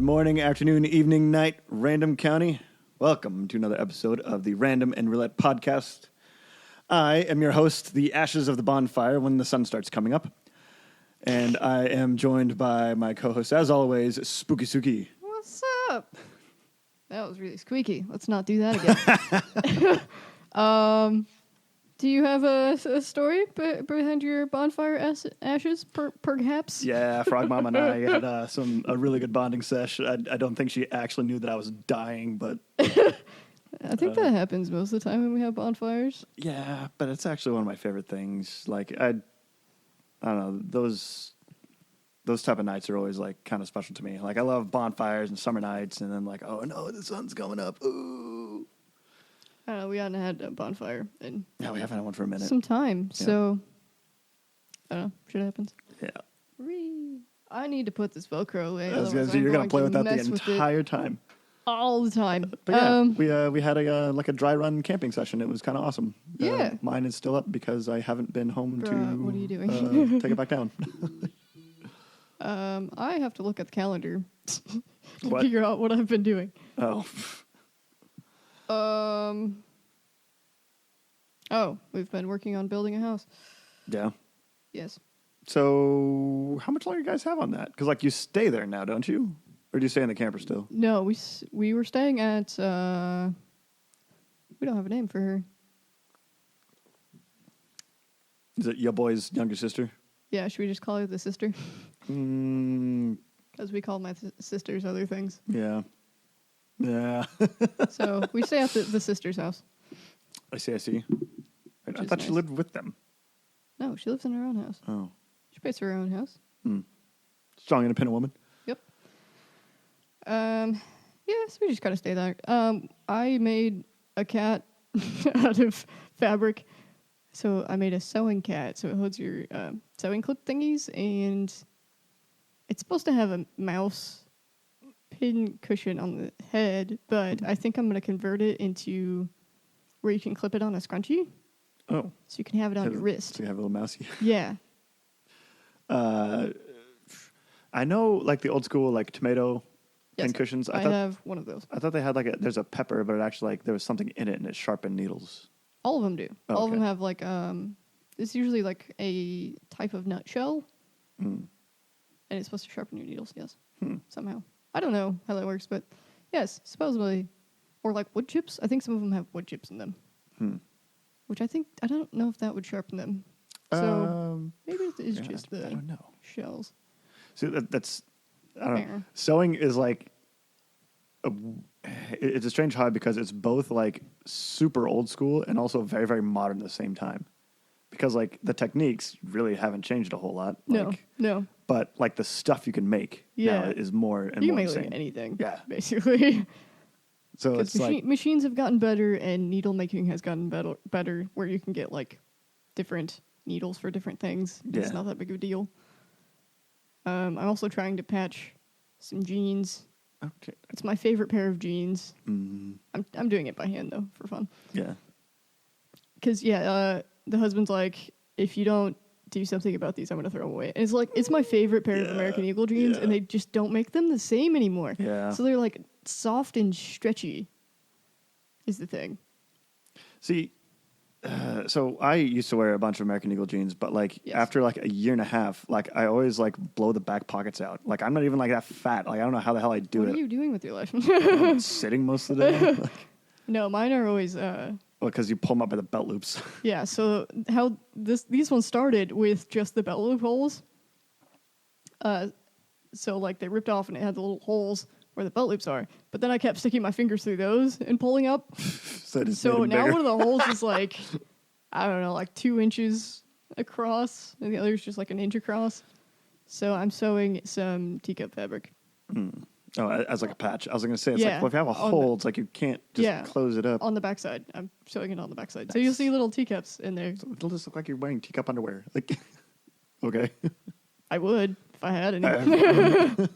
morning, afternoon, evening, night, Random County. Welcome to another episode of the Random and Roulette podcast. I am your host, the Ashes of the Bonfire, when the sun starts coming up. And I am joined by my co-host, as always, Spooky Suki. What's up? That was really squeaky. Let's not do that again. Do you have a story behind your bonfire ashes, perhaps? Yeah, Frog Mom and I had a really good bonding sesh. I don't think she actually knew that I was dying, but... I think that happens most of the time when we have bonfires. Yeah, but it's actually one of my favorite things. Like, I don't know, those type of nights are always, like, kind of special to me. Like, I love bonfires and summer nights, and then, like, oh, no, the sun's coming up. Ooh. I don't know, we hadn't had a bonfire in Yeah, we haven't had one for a minute. some time, Yeah. so I don't know, shit happens. Yeah. I need to put this Velcro away. I was going to say, otherwise you're I'm going to play with that the mess with it entire time. all the time. But yeah, we had a dry run camping session. It was kind of awesome. Yeah. Mine is still up because I haven't been home to What are you doing? take it back down. I have to look at the calendar to What? figure out what I've been doing. Oh. We've been working on building a house. Yeah. Yes. So how much longer you guys have on that? Because, like, you stay there now, don't you? Or do you stay in the camper still? No, we were staying at, we don't have a name for her. Is it your boy's younger sister? Yeah, should we just call her the sister? As we call my sisters other things. Yeah. Yeah. So we stay at the sister's house. I see. I Which is thought she nice. lived with them. No, she lives in her own house. Oh. She pays for her own house. Strong, independent woman. Yep. Yes, we just gotta stay there. I made a cat out of fabric. So I made a sewing cat. So it holds your sewing clip thingies, and it's supposed to have a mouse pin cushion on the head, but I think I'm gonna convert it into where you can clip it on a scrunchie. Oh. So you can have it on your wrist. So you have a little mousey. Yeah. I know, like, the old school, like, tomato Yes, pin cushions. I have one of those. I thought they had, like, there's a pepper, but it actually, like, there was something in it, and it sharpened needles. All of them do. Oh, All of okay. them have like it's usually like a type of nutshell, and it's supposed to sharpen your needles. Yes, somehow. I don't know how that works, but yes, supposedly, or like wood chips. I think some of them have wood chips in them, which I don't know if that would sharpen them. So maybe it is just I the don't know. shells. See, that's I don't know. Fair. Sewing is like it's a strange hobby because it's both like super old school and also very, very modern at the same time. Because like the techniques really haven't changed a whole lot. Like, No. But like the stuff you can make now is more and You more can make insane. like anything. Yeah. Basically. So Because it's like machines have gotten better, and needle making has gotten better, where you can get like different needles for different things. Yeah. It's not that big of a deal. I'm also trying to patch some jeans. okay. It's my favorite pair of jeans. I'm doing it by hand though, for fun. Yeah. Because the husband's like, if you don't do something about these, I'm gonna throw them away. And it's like, it's my favorite pair of American Eagle jeans, and they just don't make them the same anymore. Yeah. So they're like soft and stretchy. Is the thing. See, so I used to wear a bunch of American Eagle jeans, but like Yes. after like a year and a half, like I always like blow the back pockets out. Like I'm not even like that fat. Like I don't know how the hell I do What it. are you doing with your life? I'm sitting most of the day. Like, No, mine are always well, because you pull them up by the belt loops. yeah. So how these ones started with just the belt loop holes. So like they ripped off and it had the little holes where the belt loops are. But then I kept sticking my fingers through those and pulling up. So, it just So made 'em now bigger. one of the holes is like, I don't know, like 2 inches across, and the other is just like an inch across. So I'm sewing some teacup fabric. Oh, as like a patch. I was going to say, it's Yeah, like, well, if you have a on hole, it's like you can't just Yeah. close it up. On the backside. I'm sewing it on the backside. So you'll see little teacups in there. It'll just look like you're wearing teacup underwear. Like, okay. I would if I had any.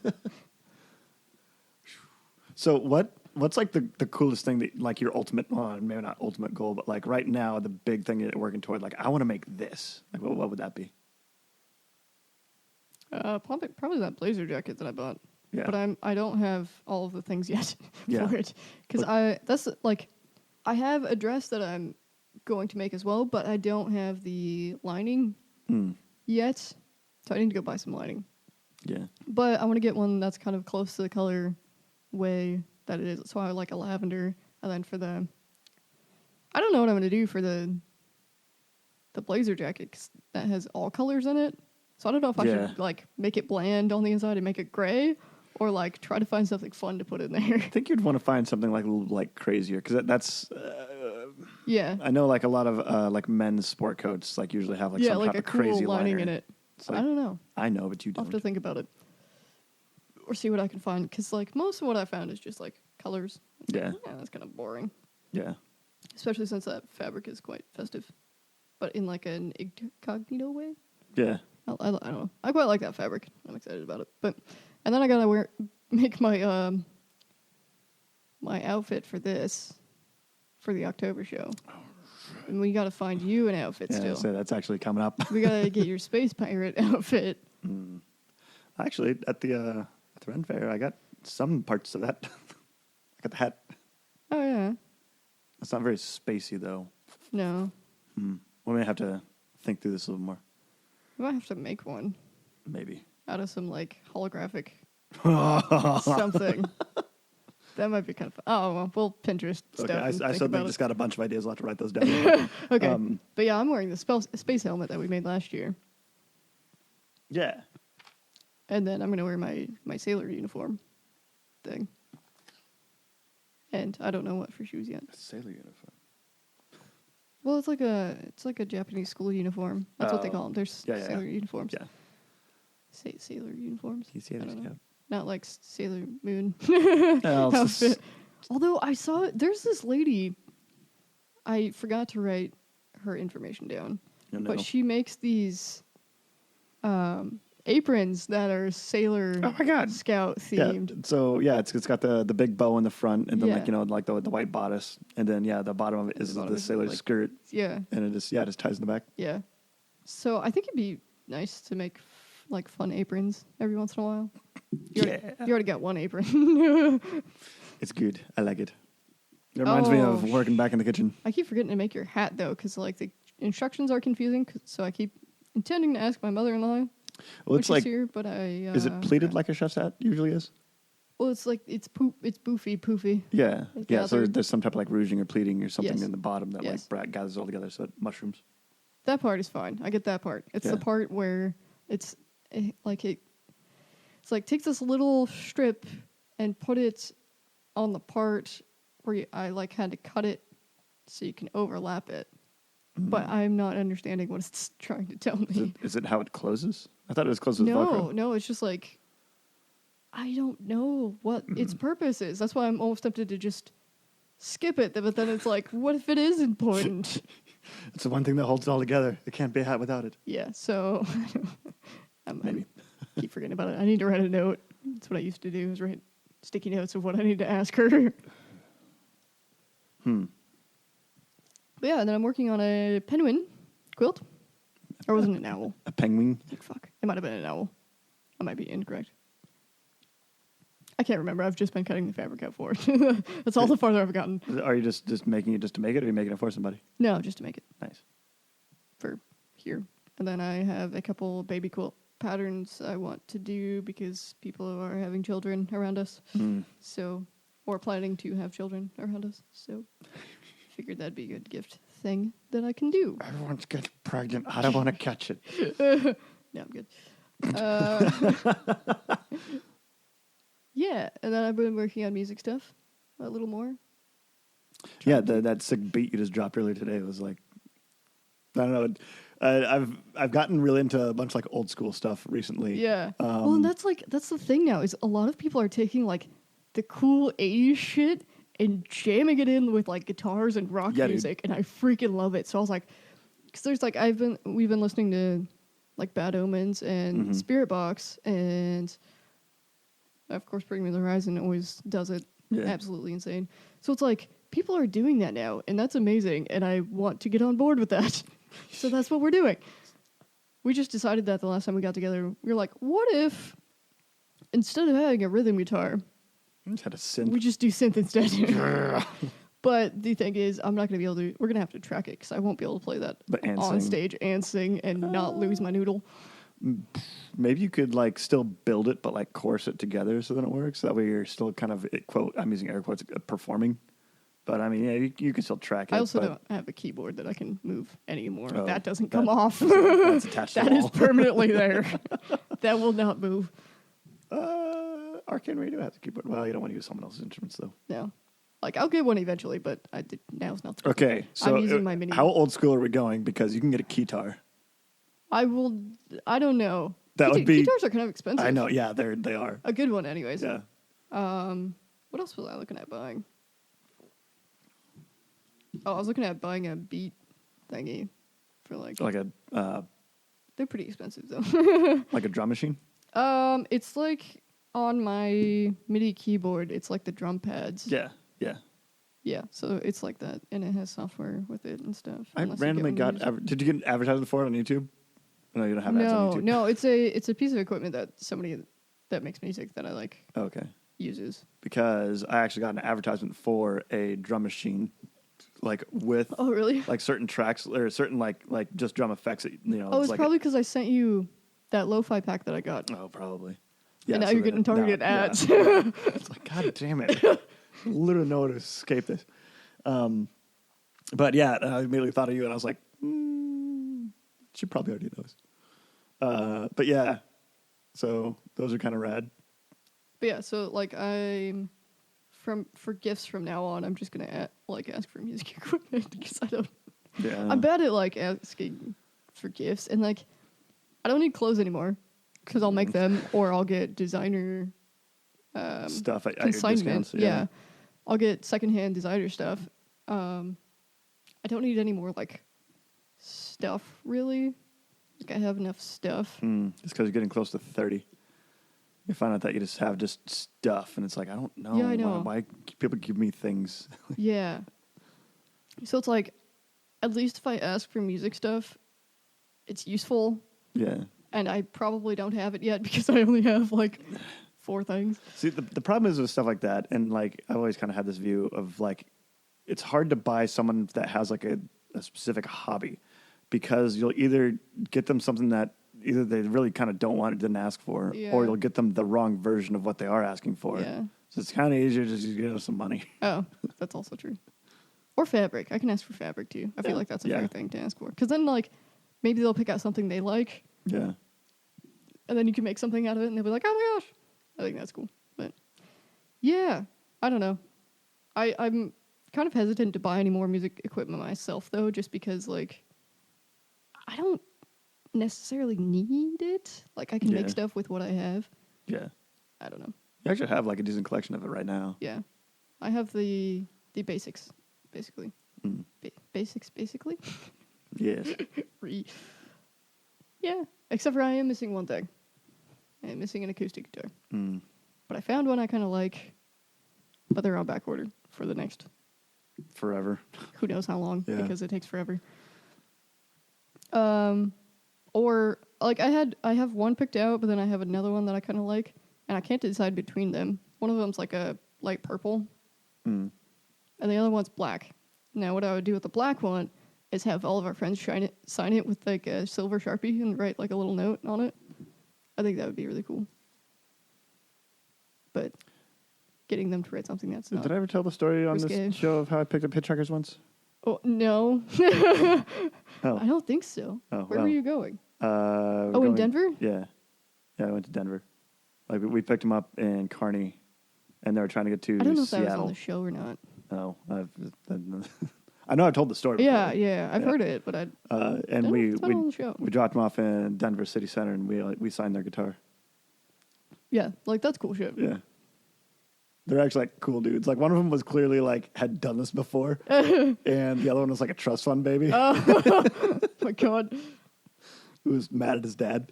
So what's like the coolest thing that like your ultimate, well, maybe not ultimate goal, but like right now the big thing you're working toward, like I want to make this. Like what would that be? Probably that blazer jacket that I bought. Yeah. But I don't have all of the things yet Yeah. for it because I have a dress that I'm going to make as well, but I don't have the lining Hmm. yet, so I need to go buy some lining. Yeah. But I want to get one that's kind of close to the color way that it is. So I like a lavender, and then for the, I don't know what I'm going to do for the blazer jacket 'cause that has all colors in it. So I don't know if I should like make it bland on the inside and make it gray, or like try to find something fun to put in there. I think you'd want to find something like crazier because that's. Yeah. I know like a lot of like men's sport coats like usually have like Yeah, some like type a of crazy cool lining liner. in it. It's like, I don't know. I know, but you I'll don't. have to think about it. Or see what I can find. Because, like, most of what I found is just, like, colors. Yeah. Yeah, that's kind of boring. Yeah. Especially since that fabric is quite festive. But in, like, an incognito way. Yeah. I don't know. I quite like that fabric. I'm excited about it. But, and then I gotta make my, my outfit for this, for the October show. And we gotta find you an outfit Yeah. still. So that's actually coming up. We gotta get your space pirate outfit. Actually, at the Ren Fair, I got some parts of that. I got the hat. Oh, yeah. It's not very spacey though. No. We may have to think through this a little more. We might have to make one Maybe. out of some, like, holographic something. That might be kind of fun. Oh, well, we'll Pinterest stuff. Okay, I and think suddenly about just it. got a bunch of ideas. I'll have to write those down. Okay. But yeah, I'm wearing the space helmet that we made last year. Yeah. And then I'm going to wear my sailor uniform thing. And I don't know what for shoes yet. Sailor uniform. Well, it's like a Japanese school uniform. That's what they Oh. call them. There's Yeah, yeah, sailor yeah. uniforms. Yeah. Sailor uniforms. You see I it, don't know. yeah. Not like Sailor Moon Well, it's outfit. Although I saw there's this lady. I forgot to write her information down, You know. but she makes these aprons that are sailor Oh my God. scout themed. Yeah. So yeah, it's got the big bow in the front, and then Yeah. like like the white bodice, and then the bottom of it is The bottom the is, sailor like- skirt, Yeah, and it just ties in the back. yeah. So I think it'd be nice to make like fun aprons every once in a while. You already got one apron. It's good. I like it. It reminds me of Oh, working back in the kitchen. I keep forgetting to make your hat though, because like the instructions are confusing. So I keep intending to ask my mother-in-law. Well, When it's she's like, here, but is it pleated like a chef's hat usually is? Well, it's like it's poofy. Yeah, Like yeah. So gathered. there's some type of like rouging or pleating or something Yes. in the bottom that Yes. like gathers all together, so it mushrooms. That part is fine. I get that part. It's Yeah. the part where it's like take this little strip and put it on the part where I like had to cut it so you can overlap it. But I'm not understanding what it's trying to tell me. Is it how it closes? I thought it was closed with Velcro. No, it's just like I don't know what its purpose is. That's why I'm almost tempted to just skip it. But then it's like, what if it is important? It's the one thing that holds it all together. It can't be a hat without it. Yeah, so Maybe. I keep forgetting about it. I need to write a note. That's what I used to do, is write sticky notes of what I need to ask her. But yeah, and then I'm working on a penguin quilt. Or was it an owl? A penguin. Like, fuck. It might have been an owl. I might be incorrect. I can't remember. I've just been cutting the fabric out for it. That's all the farther I've gotten. Are you just making it just to make it, or are you making it for somebody? No, just to make it Nice. for here. And then I have a couple baby quilt patterns I want to do because people are having children around us. So, or planning to have children around us. So, figured that'd be a good gift thing that I can do. Everyone's getting pregnant. I don't want to catch it. No, I'm good. Yeah, and then I've been working on music stuff a little more. Yeah, that sick beat you just dropped earlier today was like, I don't know. I've gotten really into a bunch of like old school stuff recently. Yeah. Well, and that's the thing now is a lot of people are taking like the cool 80s shit and jamming it in with like guitars and rock Yeah, dude. music, and I freaking love it. So I was like, because there's like we've been listening to like Bad Omens and Spirit Box, and of course Bring Me the Horizon always does it absolutely insane. So it's like people are doing that now, and that's amazing, and I want to get on board with that. So that's what we're doing. We just decided that the last time we got together, we were like, what if instead of having a rhythm guitar, I just had a synth. we just do synth instead. But the thing is, I'm not going to be able to. We're going to have to track it because I won't be able to play that And on sing. stage and sing and not lose my noodle. Maybe you could like still build it, but like course it together so that it works. That way you're still kind of quote. I'm using air quotes performing, but I mean, yeah, you can still track it. I also but don't have a keyboard that I can move anymore. Oh, That doesn't come off. That's attached to That the is wall. permanently there. That will not move. Arcane Radio has a keyboard. Well, you don't want to use someone else's instruments though. No. Like, I'll get one eventually, but now's not the time. Okay, so I'm using my mini. how old school are we going? Because you can get a keytar. I don't know. That would be- Guitars are kind of expensive. I know, yeah, they are. A good one, anyways. Yeah, What else was I looking at buying? Oh, I was looking at buying a beat thingy for like like they're pretty expensive though. a drum machine. It's like on my MIDI keyboard, it's like the drum pads. Yeah, yeah. Yeah, so it's like that, and it has software with it and stuff. I unless you randomly get one got. used. Did you get an advertisement for it on YouTube? No, you don't have ads on YouTube. No, it's a piece of equipment that somebody that makes music that I like Oh, okay. uses. Because I actually got an advertisement for a drum machine, like with Oh, really? like certain tracks or certain like just drum effects. That, you know, Oh, it's like probably because I sent you that lo-fi pack that I got. oh, probably. And now so you're then getting targeted ads. Yeah. It's like, God damn it! Literally know how to escape this. But yeah, I immediately thought of you, and I was like, she probably already knows. But yeah, so those are kind of rad. But yeah, so like for gifts from now on, I'm just gonna ask for music equipment because I don't. Yeah, I'm bad at like asking for gifts, and like I don't need clothes anymore because I'll make them, or I'll get designer stuff at your consignment. discounts. Yeah, I'll get secondhand designer stuff. I don't need any more like stuff really. Like I have enough stuff. Just because you're getting close to 30. You find out that you just have just stuff, and it's like, I don't know. Yeah, I know. Why people give me things? Yeah. So it's like, at least if I ask for music stuff, it's useful. Yeah. And I probably don't have it yet because I only have like 4 things. See, the problem is with stuff like that, and like I always kind of had this view of like, it's hard to buy someone that has like a specific hobby, because you'll either get them something that either they really kind of don't want, didn't ask for, Yeah. or you'll get them the wrong version of what they are asking for. Yeah. So it's kind of easier to just give them some money. Oh, that's also true. Or fabric. I can ask for fabric too. I feel Yeah. like that's a Yeah. fair thing to ask for. Because then like, maybe they'll pick out something they like, Yeah. and then you can make something out of it, and they'll be like, oh my gosh. I think that's cool. But yeah, I don't know. I'm kind of hesitant to buy any more music equipment myself, though, just because, like, I don't necessarily need it. Like, I can Yeah. make stuff with what I have. Yeah. I don't know. You actually have like a decent collection of it right now. Yeah. I have the basics, basically. Mm. Basics, basically? Yes. Yeah. Except for I am missing one thing. I am missing an acoustic guitar. Mm. But I found one I kind of like, but they're on back order for the next Forever. who knows how long, Yeah. because it takes forever. Or like I have one picked out, but then I have another one that I kind of like, and I can't decide between them. One of them's like a light purple, Mm. and the other one's black. Now, what I would do with the black one is have all of our friends sign it with like a silver Sharpie and write like a little note on it. I think that would be really cool. But getting them to write something that's not. Did I ever tell the story on risque. this show of how I picked up hitchhikers once? Oh no, Oh. I don't think so. Oh, Where well. were you going? We're Oh, in going- Denver? Yeah. Yeah, I went to Denver. Like, we picked them up in Kearney, and they were trying to get to I don't know if that was on Seattle. the show or not. Oh, I know I've told the story before. Yeah, I've Yeah. heard it, but I And don't know we if it's been on the show. we dropped them off in Denver City Center, and we signed their guitar. Yeah, like that's cool shit. Yeah. They're actually like cool dudes. Like one of them was clearly like had done this before, and the other one was like a trust fund baby Oh my god. who was mad at his dad.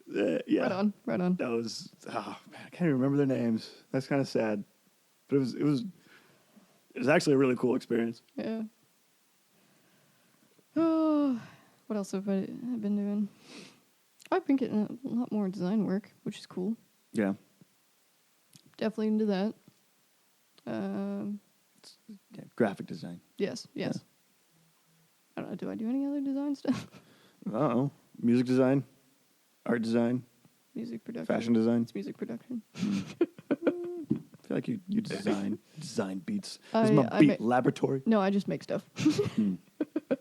Yeah, Right on. that was oh man, I can't even remember their names. That's kind of sad, but it was actually a really cool experience. Yeah. Oh, what else have I been doing? I've been getting a lot more design work, which is cool. Yeah, definitely into that. Yeah, graphic design. Yes. Yeah. I don't know. Do I do any other design stuff? Uh-oh. Music design, art design, Music production. fashion design. It's music production. I feel like you design beats. This is my I beat laboratory. No, I just make stuff.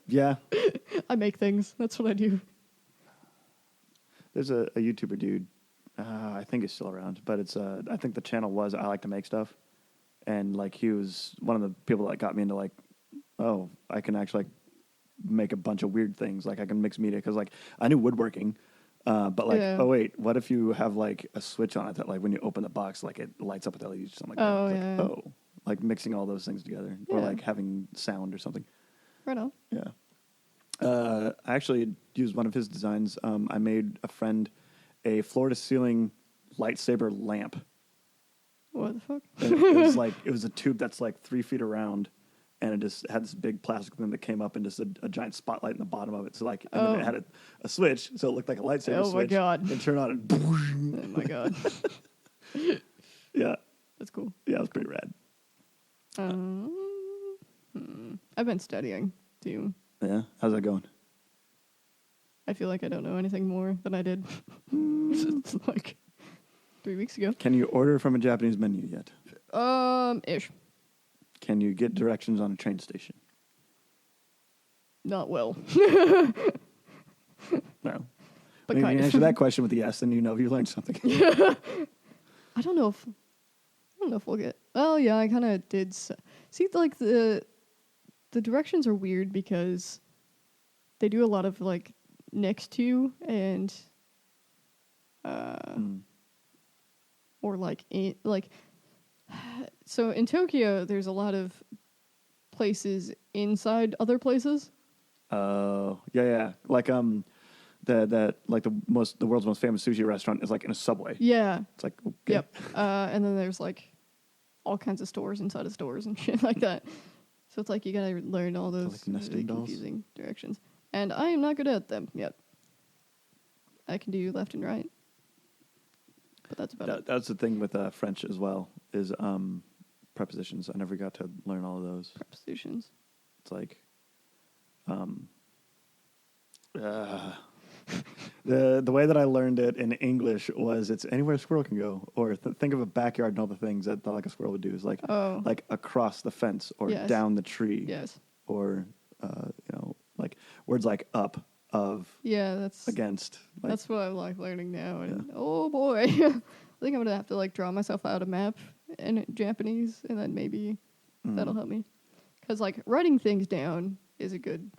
Yeah. I make things. That's what I do. There's a YouTuber dude. I think he's still around, but it's I think the channel was I Like to Make Stuff, and like he was one of the people that got me into like, oh, I can actually like make a bunch of weird things. Like I can mix media because like I knew woodworking, but like Yeah. oh wait, what if you have like a switch on it that like when you open the box like it lights up with LEDs or something like Oh, that. It's yeah. like, oh, like mixing all those things together or Yeah. like having sound or something. Right on. Yeah. I actually used one of his designs. I made a friend a floor-to-ceiling lightsaber lamp. What the fuck? And it was a tube that's like 3 feet around, and it just had this big plastic thing that came up and just a giant spotlight in the bottom of it. So like, and then it had a switch, so it looked like a lightsaber Oh my switch. God. And turn on and Oh my god. yeah, That's cool. yeah, it was pretty rad. I've been studying too. Yeah, how's that going? I feel like I don't know anything more than I did like 3 weeks ago. Can you order from a Japanese menu yet? Ish. Can you get directions on a train station? Not well. No. But Maybe kind you of. answer that question with a yes, then you know you learned something. I don't know if we'll get. Well, yeah, I kind of did. See, like the directions are weird because they do a lot of like next to and or like in like. So in Tokyo, there's a lot of places inside other places. Oh, yeah. Like the world's most famous sushi restaurant is like in a subway. Yeah. It's like okay. Yep. And then there's like all kinds of stores inside of stores and shit like that. So it's like you gotta learn all those like nesting dolls? confusing directions. And I am not good at them yet. I can do left and right. But that's about it. That's the thing with French as well is prepositions. I never got to learn all of those. Prepositions. It's like the way that I learned it in English was it's anywhere a squirrel can go, or think of a backyard and all the things that like a squirrel would do is like like across the fence or Yes. down the tree, Yes. or like words like up, of, Yeah, that's against. Like, that's what I'm like learning now. And oh boy. I think I'm gonna have to like draw myself out a map in Japanese and then maybe that'll help me. Because like writing things down is a good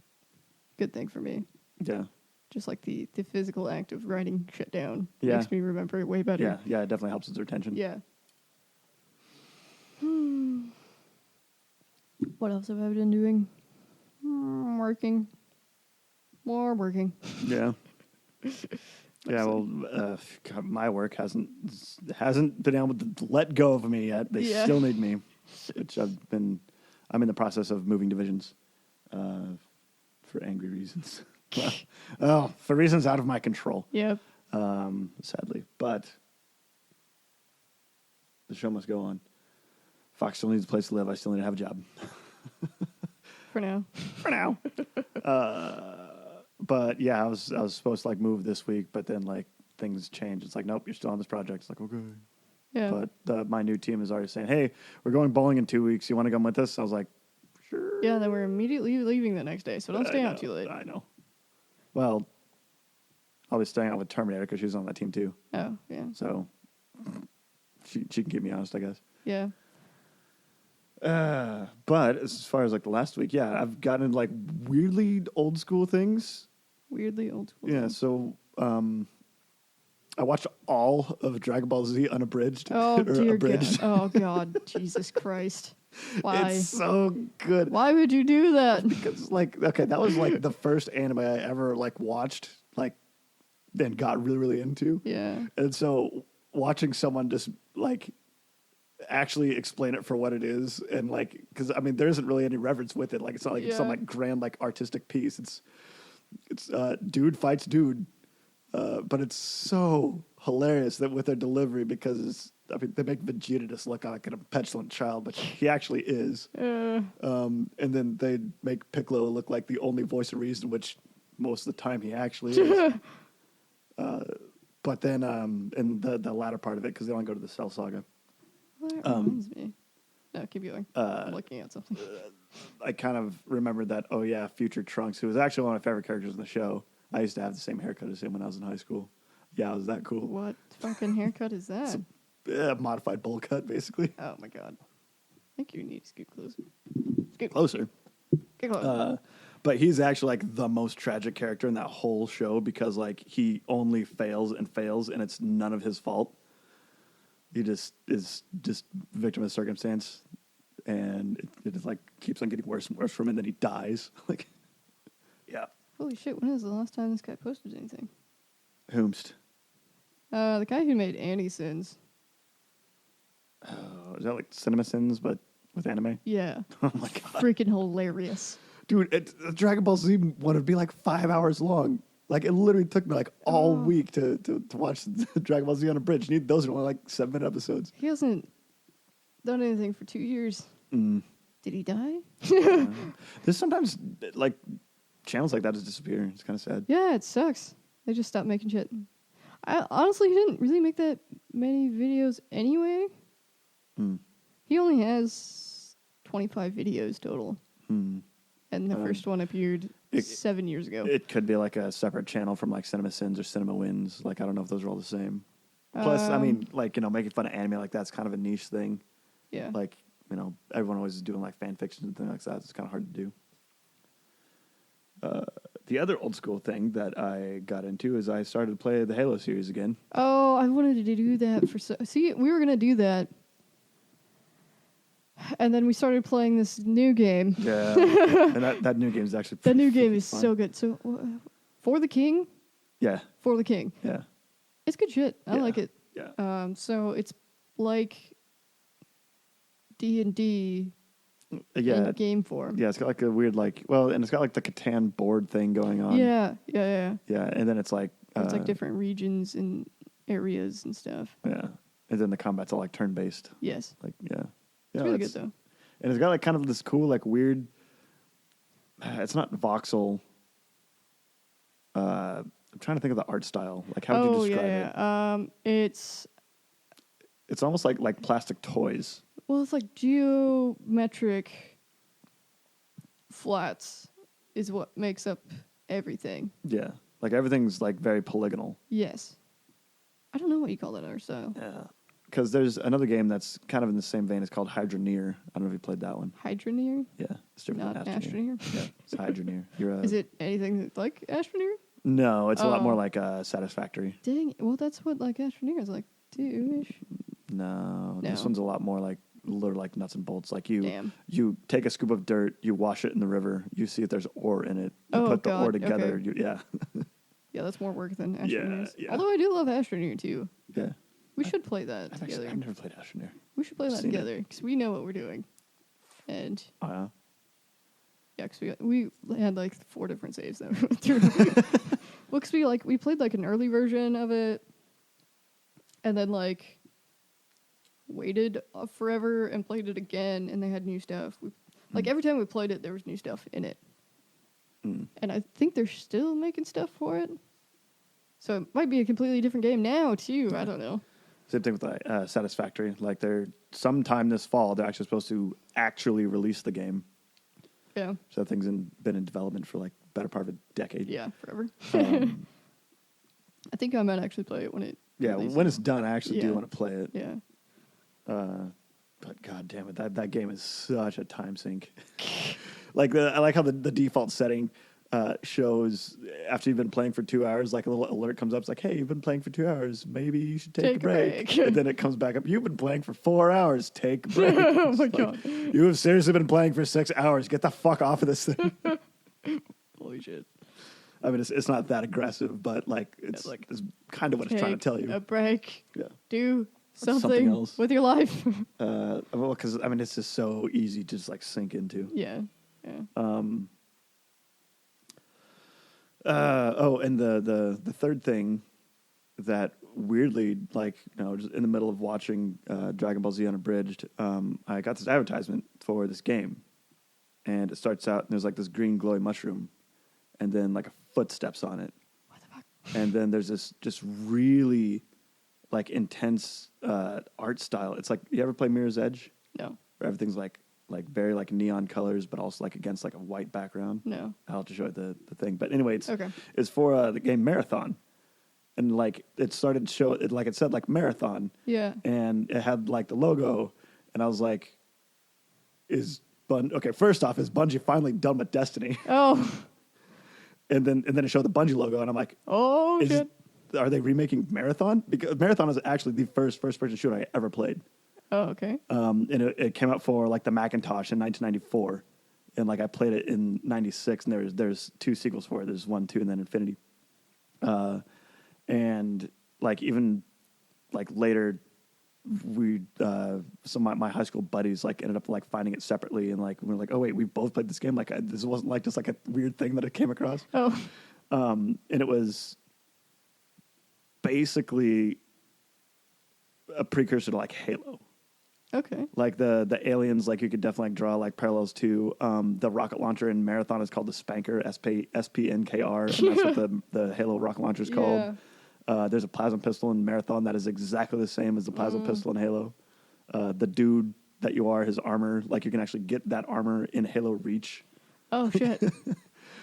thing for me. yeah, Just like the physical act of writing shit down Yeah. makes me remember it way better. yeah, it definitely helps with retention. Yeah. What else have I been doing? Working. More working. Yeah. Yeah, well, God, my work hasn't been able to let go of me yet. They Yeah. still need me, which I'm in the process of moving divisions, for angry reasons. For reasons out of my control, Yep. sadly. But the show must go on. Fox still needs a place to live. I still need to have a job. For now. For now. But yeah, I was supposed to like move this week, but then like things changed. It's like, nope, you're still on this project. It's like, okay. Yeah. But my new team is already saying, hey, we're going bowling in 2 weeks. You want to come with us? I was like, sure. Yeah, then we're immediately leaving the next day, so don't stay out too late. I know. Well, I'll be staying out with Terminator because she's on that team too. Oh, yeah. So she can keep me honest, I guess. Yeah. But as far as like the last week, yeah, I've gotten into like weirdly old school things. Weirdly old school. Yeah, so I watched all of Dragon Ball Z unabridged. Oh, or dear God. abridged. Oh, God. Jesus Christ. Why? It's so good. Why would you do that? Because like, okay, that was like the first anime I ever like watched, like, then got really, really into. Yeah. And so watching someone just like actually explain it for what it is, and like, because I mean, there isn't really any reverence with it. Like, it's not like it's some Yeah. like grand like artistic piece. It's dude fights dude, but it's so hilarious that with their delivery because I mean, they make Vegeta just look like a petulant child, but he actually is. And then they make Piccolo look like the only voice of reason, which most of the time he actually is. But then in the latter part of it, because they only go to the Cell Saga, Well, that reminds me. No, keep going. I'm looking at something. I kind of remembered that, oh yeah, Future Trunks, who was actually one of my favorite characters in the show. I used to have the same haircut as him when I was in high school. Yeah, it was that cool. What fucking haircut is that? Modified bowl cut, basically. Oh my god. I think you need to scoot closer. Get closer. Get closer. But he's actually like the most tragic character in that whole show because like he only fails and fails and it's none of his fault. He just is just victim of circumstance, and it just like keeps on getting worse and worse for him, and then he dies. Like, yeah. Holy shit, when was the last time this guy posted anything? Whomst. The guy who made Annie Sins. Is that like Cinema Sins, but with anime? Yeah. Oh my god. Freaking hilarious. Dude, the Dragon Ball Z one would be like 5 hours long. Like, it literally took me like all week to watch Dragon Ball Z on a bridge. And those are only like 7-minute episodes. He hasn't done anything for 2 years. Did he die? There's sometimes like channels like that just disappear. It's kind of sad. Yeah, it sucks. They just stopped making shit. Honestly, he didn't really make that many videos anyway. He only has 25 videos total. And the first one appeared 7 years ago. It could be like a separate channel from like Cinema Sins or Cinema Wins. Like, I don't know if those are all the same. Plus, I mean, like, making fun of anime like that's kind of a niche thing. Yeah. Like, everyone always is doing like fan fiction and things like that. It's kind of hard to do. The other old school thing that I got into is I started to play the Halo series again. Oh, I wanted to do that for see, we were gonna do that, and then we started playing this new game. Yeah, and that new game is actually That new game is fun. so good. So, For the King, Yeah, it's good shit. I Yeah. like it. yeah, So it's like D&D yeah. in game form. Yeah, it's got like a weird and it's got like the Catan board thing going on. Yeah. Yeah, and then it's like It's like different regions and areas and stuff. Yeah, and then the combat's all like turn based. Yes. Like yeah, It's really good though. And it's got like kind of this cool like weird. It's not voxel. I'm trying to think of the art style. Like how would you describe it? It's almost like plastic toys. Well, it's like geometric flats is what makes up everything. Yeah, like everything's like very polygonal. Yes. I don't know what you call that art style. Yeah, because there's another game that's kind of in the same vein. It's called Hydroneer. I don't know if you played that one. Hydroneer? Yeah, it's different Not than Astroneer. Astroneer? Yeah, it's Hydroneer. You're a, Is it anything like Astroneer? No, it's a lot Oh. more like Satisfactory. Dang. Well, that's what like Astroneer is like too-ish. No, this No. one's a lot more like literally like nuts and bolts. Like Damn. you take a scoop of dirt, you wash it in the river, you see if there's ore in it, you Oh, put the ore God, together. okay. Yeah, Yeah, that's more work than Astroneer. yeah. Although I do love Astroneer too. yeah. We should play that I've together. never played Astroneer. We should play that seen it. together because we know what we're doing. And Oh yeah. yeah, because we had like 4 different saves that we went through. Well, because we played like an early version of it, and then like waited forever and played it again, and they had new stuff. Like every time we played it, there was new stuff in it, and I think they're still making stuff for it. So it might be a completely different game now too. I don't know. Same thing with Satisfactory. Like they're sometime this fall, they're actually supposed to actually release the game. Yeah, So that thing's been in development for like better part of a decade. yeah, forever. Um, I think I might actually play it when it. yeah, releases. when it's done, I actually do Yeah. want to play it. Yeah. But god damn it, that game is such a time sink. I like how the default setting shows after you've been playing for 2 hours, like a little alert comes up. It's like, hey, you've been playing for 2 hours. Maybe you should take a break. And then it comes back up. You've been playing for 4 hours. Take a break. Oh It's my like, God. You have seriously been playing for 6 hours. Get the fuck off of this thing. Holy shit. I mean, it's not that aggressive, but like it's kind of what it's trying to tell you. A break. Yeah. Do Something something else. with your life. Well, because I mean, it's just so easy to just like sink into. Yeah. Yeah. And the third thing that weirdly, like, just in the middle of watching Dragon Ball Z Unabridged, I got this advertisement for this game, and it starts out and there's like this green glowing mushroom, and then like a footsteps on it, What the fuck? and then there's this just really like intense art style. It's like, you ever play Mirror's Edge? No. Where everything's like very like neon colors, but also like against like a white background. No. I'll have to show you the thing. But anyway, Okay. it's for the game Marathon. And like it started to show it, like it said like Marathon. Yeah. And it had like the logo. And I was like, okay, first off, is Bungie finally done with Destiny? Oh. And then it showed the Bungie logo, and I'm like, Oh, shit. are they remaking Marathon? Because Marathon is actually the first person shooter I ever played. Oh, okay. And it came out for like the Macintosh in 1994, and like I played it in '96. And there's 2 sequels for it. There's 1, 2, and then Infinity. And like even like later, we some of my high school buddies like ended up like finding it separately, and like we were like, oh wait, we both played this game. Like this wasn't like just like a weird thing that I came across. Oh. And it was basically a precursor to like Halo. Okay. Like the aliens, like you could definitely like, draw like parallels to the rocket launcher in Marathon is called the Spanker, SPNKR, and that's what the Halo rocket launcher is called. There's a plasma pistol in Marathon that is exactly the same as the plasma pistol in Halo. The dude that you are, his armor, like you can actually get that armor in Halo Reach. Oh, shit.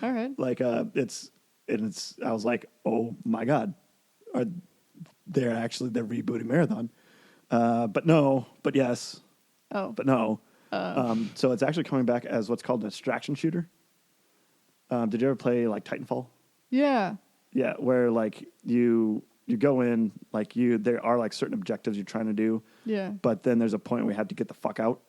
All right. Like it's I was like, oh my god, they're rebooting Marathon. But yes, Oh. but no. So it's actually coming back as what's called an extraction shooter. Did you ever play like Titanfall? Yeah. Yeah, where like you go in, like there are like certain objectives you're trying to do, Yeah. but then there's a point where you have to get the fuck out.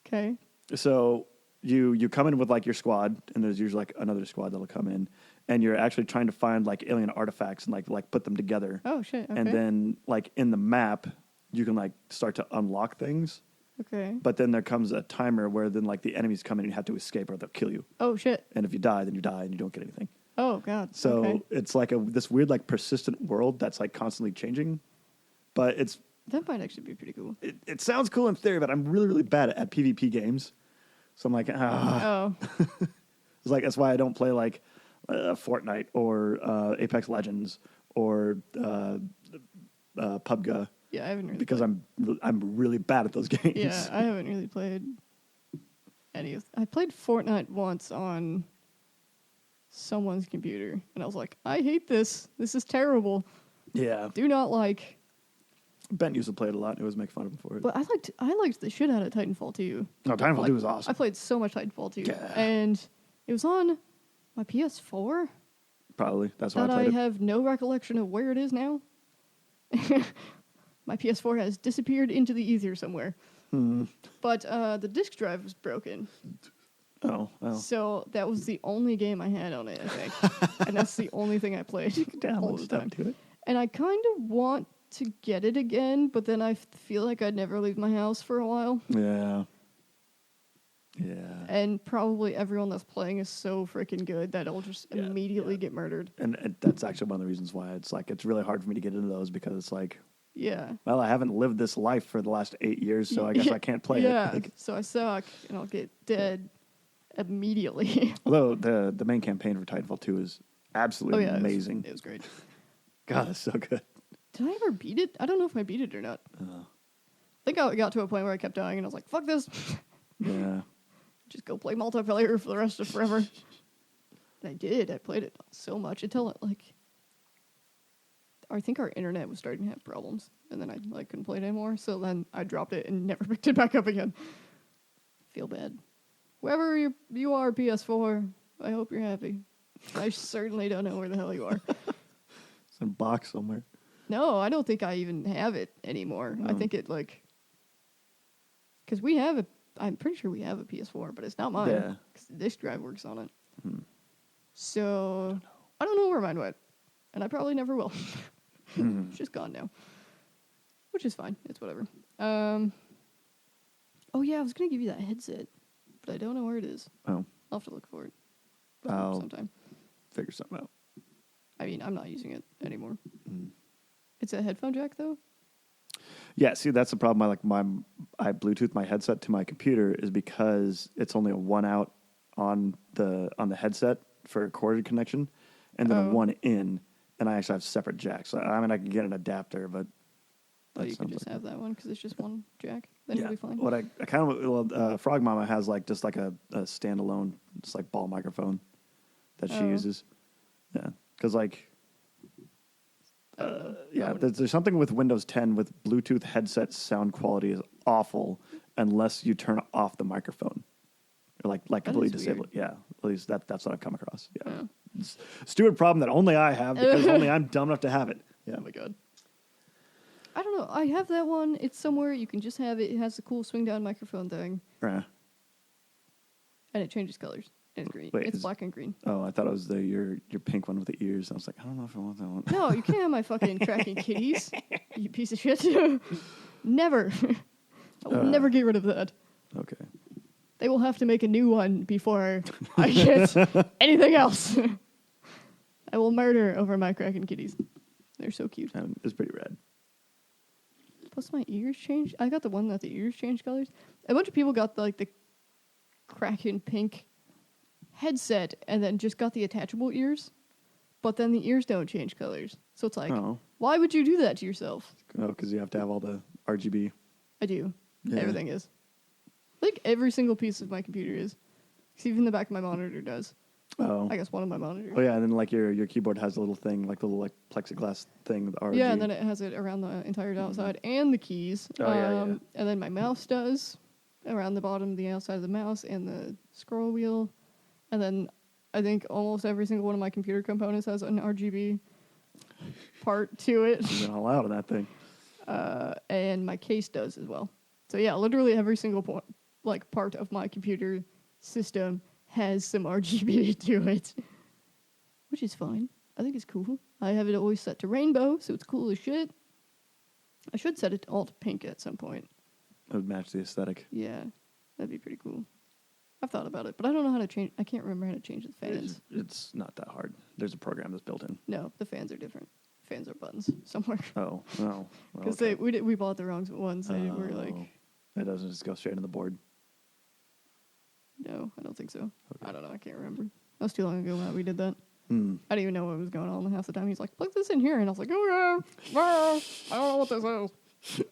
Okay. So you come in with like your squad, and there's usually like another squad that'll come in, and you're actually trying to find like alien artifacts and like put them together. Oh, shit. Okay. And then like in the map, you can like start to unlock things. Okay. But then there comes a timer where then like the enemies come in and you have to escape or they'll kill you. Oh, shit. And if you die, then you die and you don't get anything. Oh, God. So Okay. it's like this weird like persistent world that's like constantly changing. But That might actually be pretty cool. it sounds cool in theory, but I'm really, really bad at PvP games. So I'm like, Oh. It's like that's why I don't play like Fortnite or Apex Legends or PUBG. Yeah, I haven't really Because played. I'm really bad at those games. Yeah, I haven't really played any of... I played Fortnite once on someone's computer, and I was like, I hate this. This is terrible. Yeah. Do not like... Ben used to play it a lot. It was make fun of him for it. But I liked the shit out of Titanfall 2. No, Titanfall Like, 2 was awesome. I played so much Titanfall 2. Yeah. And it was on my PS4 Probably. That's why I that I played it. have no recollection of where it is now. My PS4 has disappeared into the ether somewhere. But the disk drive was broken. Oh, well. So that was the only game I had on it, I think. And that's the only thing I played all Download the stuff time. to it. And I kind of want to get it again, but then I feel like I'd never leave my house for a while. Yeah. Yeah. And probably everyone that's playing is so freaking good that it'll just Yeah, immediately yeah. get murdered. And that's actually one of the reasons why it's really hard for me to get into those, because it's like, Yeah. well, I haven't lived this life for the last 8 years, so I guess I can't play Yeah. it. Like, So I suck, and I'll get dead immediately. although the main campaign for Titanfall 2 is absolutely amazing. It was great. God, it's so good. Did I ever beat it? I don't know if I beat it or not. I think I got to a point where I kept dying, and I was like, fuck this. Yeah. Just go play multiplayer for the rest of forever. And I did. I played it so much until I think our internet was starting to have problems, and then I couldn't play it anymore. So then I dropped it and never picked it back up again. Feel bad. Whoever you are, PS4, I hope you're happy. I certainly don't know where the hell you are. It's in a box somewhere. No, I don't think I even have it anymore. I think it because I'm pretty sure we have a PS4, but it's not mine. Yeah. Because the disk drive works on it. So I don't know where mine went, and I probably never will. It's just gone now, which is fine. It's whatever. Oh yeah, I was gonna give you that headset, but I don't know where it is. Oh, I'll have to look for it I'll sometime. figure something out. I mean, I'm not using it anymore. Mm. It's a headphone jack, though? Yeah, see, that's the problem. I Bluetooth my headset to my computer is because it's only a 1 out on the headset for a corded connection, and then a 1 in, and I actually have separate jacks. So, I mean, I can get an adapter, but Oh, you could just have that one because it's just one jack. Then yeah. you'll be fine. What I kind of Frog Mama has just like a standalone, just like ball microphone that she uses. Yeah, because there's something with Windows 10 with Bluetooth headset sound quality is awful unless you turn off the microphone or completely disable it. Yeah, at least that's what I've come across. Yeah, It's a stupid problem that only I have because only I'm dumb enough to have it. Yeah. Oh my god. I don't know. I have that one. It's somewhere. You can just have it. It has a cool swing down microphone thing. Right. And it changes colors. And it's green. Wait, It's black and green. Oh, I thought it was your pink one with the ears. I was like, I don't know if I want that one. No, you can't have my fucking tracking kitties. You piece of shit. Never. I will never get rid of that. Okay. They will have to make a new one before I get anything else. I will murder over my Kraken kitties. They're so cute. It's pretty rad. Plus my ears changed. I got the one that the ears changed colors. A bunch of people got the Kraken pink headset and then just got the attachable ears. But then the ears don't change colors. So it's like, why would you do that to yourself? Oh, because you have to have all the RGB. I do. Yeah. Everything is. Like every single piece of my computer is. 'Cause even the back of my monitor does. Oh. I guess one of my monitors. Oh, yeah, and then your keyboard has a little thing, the little plexiglass thing with RGB. Yeah, and then it has it around the entire outside and the keys. Oh, yeah. And then my mouse does around the bottom, the outside of the mouse, and the scroll wheel. And then I think almost every single one of my computer components has an RGB part to it. You went all out on that thing. And my case does as well. So yeah, literally every single part of my computer system has some RGB to it, which is fine. I think it's cool. I have it always set to rainbow, so it's cool as shit. I should set it all to pink at some point. It would match the aesthetic. Yeah, that'd be pretty cool. I've thought about it, but I don't know how to change. I can't remember how to change the fans. It's not that hard. There's a program that's built in. No, the fans are different. Fans are buttons somewhere. Oh, no. Because we bought the wrong ones. They were like, it doesn't just go straight in the board. no, I don't think so. Okay. I don't know. I can't remember. That was too long ago that we did that. I Hmm. didn't even know what was going on half the time. He's like, plug this in here. And I was like, oh, yeah. I don't know what this is.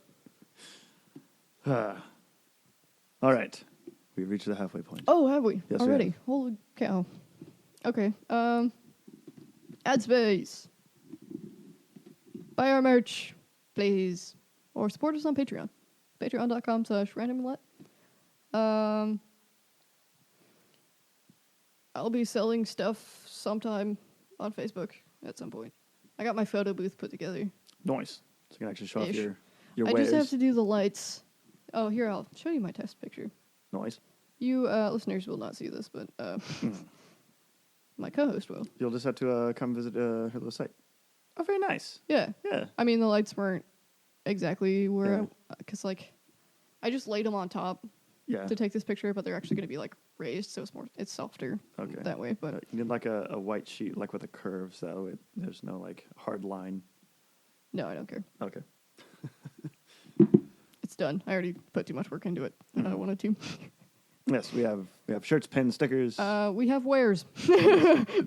All right. We've reached the halfway point. Oh, have we? Yes, we Already? have. Holy cow. Okay. Ad space. Buy our merch, please. Or support us on Patreon. Patreon.com/randomroulette. I'll be selling stuff sometime on Facebook at some point. I got my photo booth put together. Nice. So you can actually show off Ish. your I wares. just have to do the lights. Oh, here, I'll show you my test picture. Nice. You listeners will not see this, but my co-host will. You'll just have to come visit her little site. Oh, very nice. Yeah. Yeah. I mean, the lights weren't exactly where, Yeah. because I just laid them on top Yeah. to take this picture, but they're actually going to be raised, so it's softer Okay. that way. But You need a white sheet, with a curve, so there's no hard line. no, I don't care. Okay. It's done. I already put too much work into it, and I wanted to. Yes, we have shirts, pins, stickers. We have wares,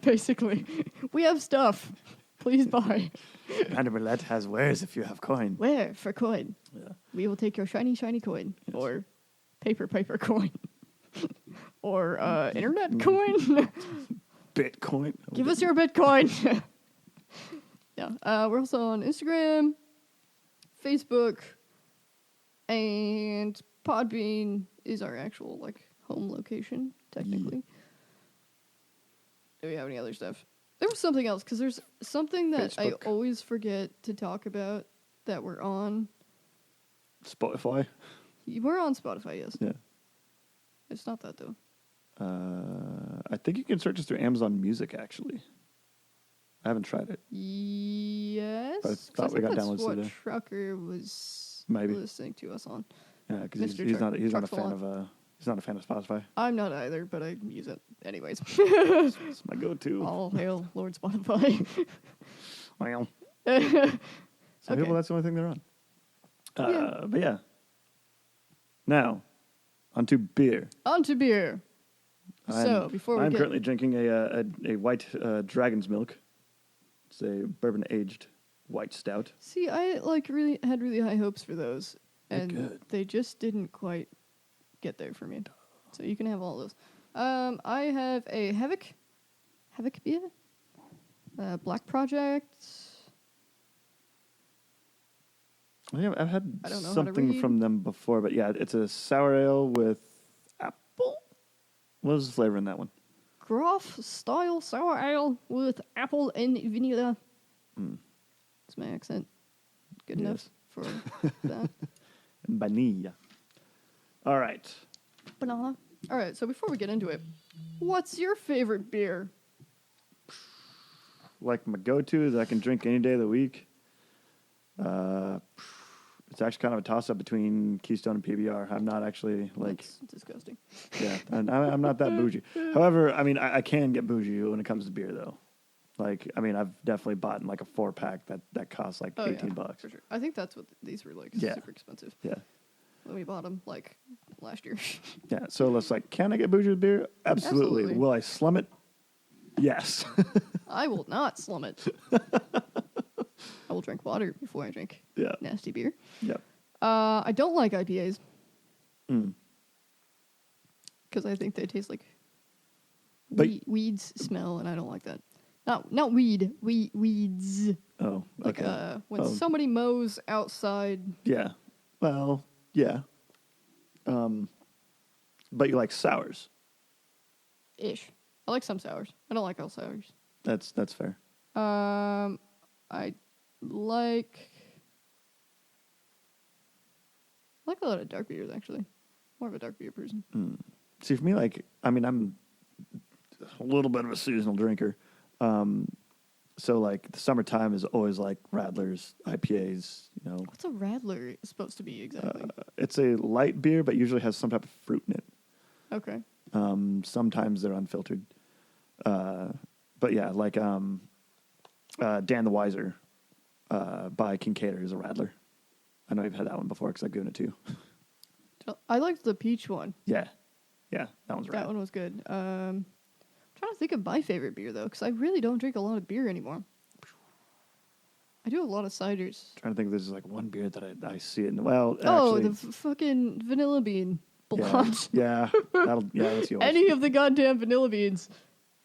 basically. We have stuff. Please buy. Random Roulette has wares if you have coin. Where for coin? Yeah. We will take your shiny coin, Yes. or paper coin, or internet coin. Bitcoin. Give us your Bitcoin. Yeah. We're also on Instagram, Facebook, and Podbean is our actual home location, technically. Do we have any other stuff? There was something else, because there's something that I Facebook. always forget to talk about that we're on. Spotify. We're on Spotify, yes. Yeah. It's not that, though. I think you can search us through Amazon Music, actually. I haven't tried it. Yes. But I 'cause thought we think got that's downloads what today. Trucker was Maybe. listening to us on. Yeah, because Mr. he's not a Truck's a fan lot. of He's not a fan of Spotify. I'm not either, but I use it anyways. It's my go-to. All hail Lord Spotify. Well, Okay. some people, that's the only thing they're on. Yeah. But yeah. Now, onto beer. On to beer. So, before we I'm get... currently drinking a white Dragon's Milk. It's a bourbon-aged white stout. See, I had really high hopes for those, They're and good. they just didn't quite get there for me. So you can have all those. I have a Havoc beer, Black Project. Yeah, I've had I don't know how to something read. from them before, but yeah, it's a sour ale with apple. What was the flavor in that one? Groff style sour ale with apple and vanilla. Mm. Is my accent good Yes. enough for that? Vanilla. All right. Banana. All right, so before we get into it, what's your favorite beer? Like my go-to that I can drink any day of the week. It's actually kind of a toss-up between Keystone and PBR. I'm not actually like, That's disgusting. yeah, I'm not that bougie. However, I mean, I can get bougie when it comes to beer, though. Like, I mean, I've definitely bought like a 4-pack that costs like Oh, $18. yeah, for sure. I think that's what these were like. Yeah. Super expensive. Yeah. When we bought them like last year. Yeah. So let's like, can I get bougie with beer? Absolutely. Absolutely. Will I slum it? Yes. I will not slum it. I will drink water before I drink Yeah. nasty beer. Yep. I don't like IPAs Mm. because I think they taste like But- weeds smell, and I don't like that. Not weed, weeds. Oh, Like okay. when Oh. somebody mows outside. Yeah. Well, yeah. But you like sours. Ish. I like some sours. I don't like all sours. That's fair. I like a lot of dark beers actually. More of a dark beer person. See, for me, like, I mean, I'm a little bit of a seasonal drinker. So, like, the summertime is always like Radlers, IPAs, you know. What's a Radler supposed to be exactly? It's a light beer, but usually has some type of fruit in it. Okay. Sometimes they're unfiltered. But yeah, like Dan the Wiser by Kincaidor is a Radler. I know you've had that one before because I've given it to you. I liked the peach one. Yeah. Yeah, that one's That rad. one was good. I'm trying to think of my favorite beer though, because I really don't drink a lot of beer anymore. I do a lot of ciders. Trying to think if there's like one beer that I see it in. Well, Oh, actually, the fucking vanilla bean yeah, blonde. yeah, that's yours. Any of the goddamn vanilla beans,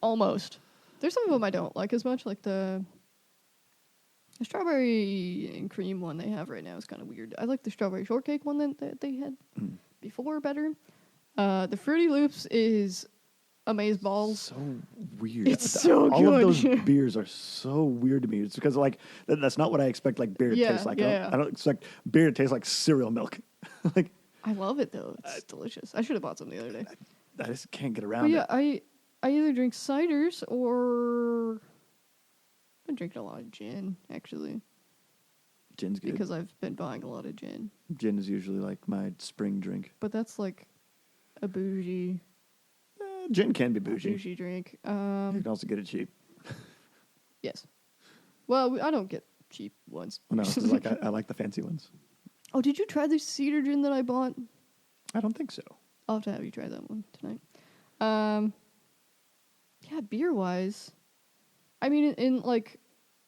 almost. There's some of them I don't like as much, like the strawberry and cream one they have right now is kind of weird. I like the strawberry shortcake one that they had before better. The Fruity Loops is amaze balls. So weird. It's so All of good. those beers are so weird to me. It's because like that's not what I expect like beer to Yeah, taste like. yeah. I don't expect beer to taste like cereal milk. Like I love it though. It's delicious. I should have bought some the other day. I just can't get around But yeah, it. I either drink ciders or I've been drinking a lot of gin actually Gin's good. because I've been buying a lot of gin. Gin is usually like my spring drink. But that's like a bougie Gin can be bougie. drink. You can also get it cheap. Yes. Well, I don't get cheap ones. No, 'cause, like I like the fancy ones. Oh, did you try the cedar gin that I bought? I don't think so. I'll have to have you try that one tonight. Yeah, beer wise, I mean, in like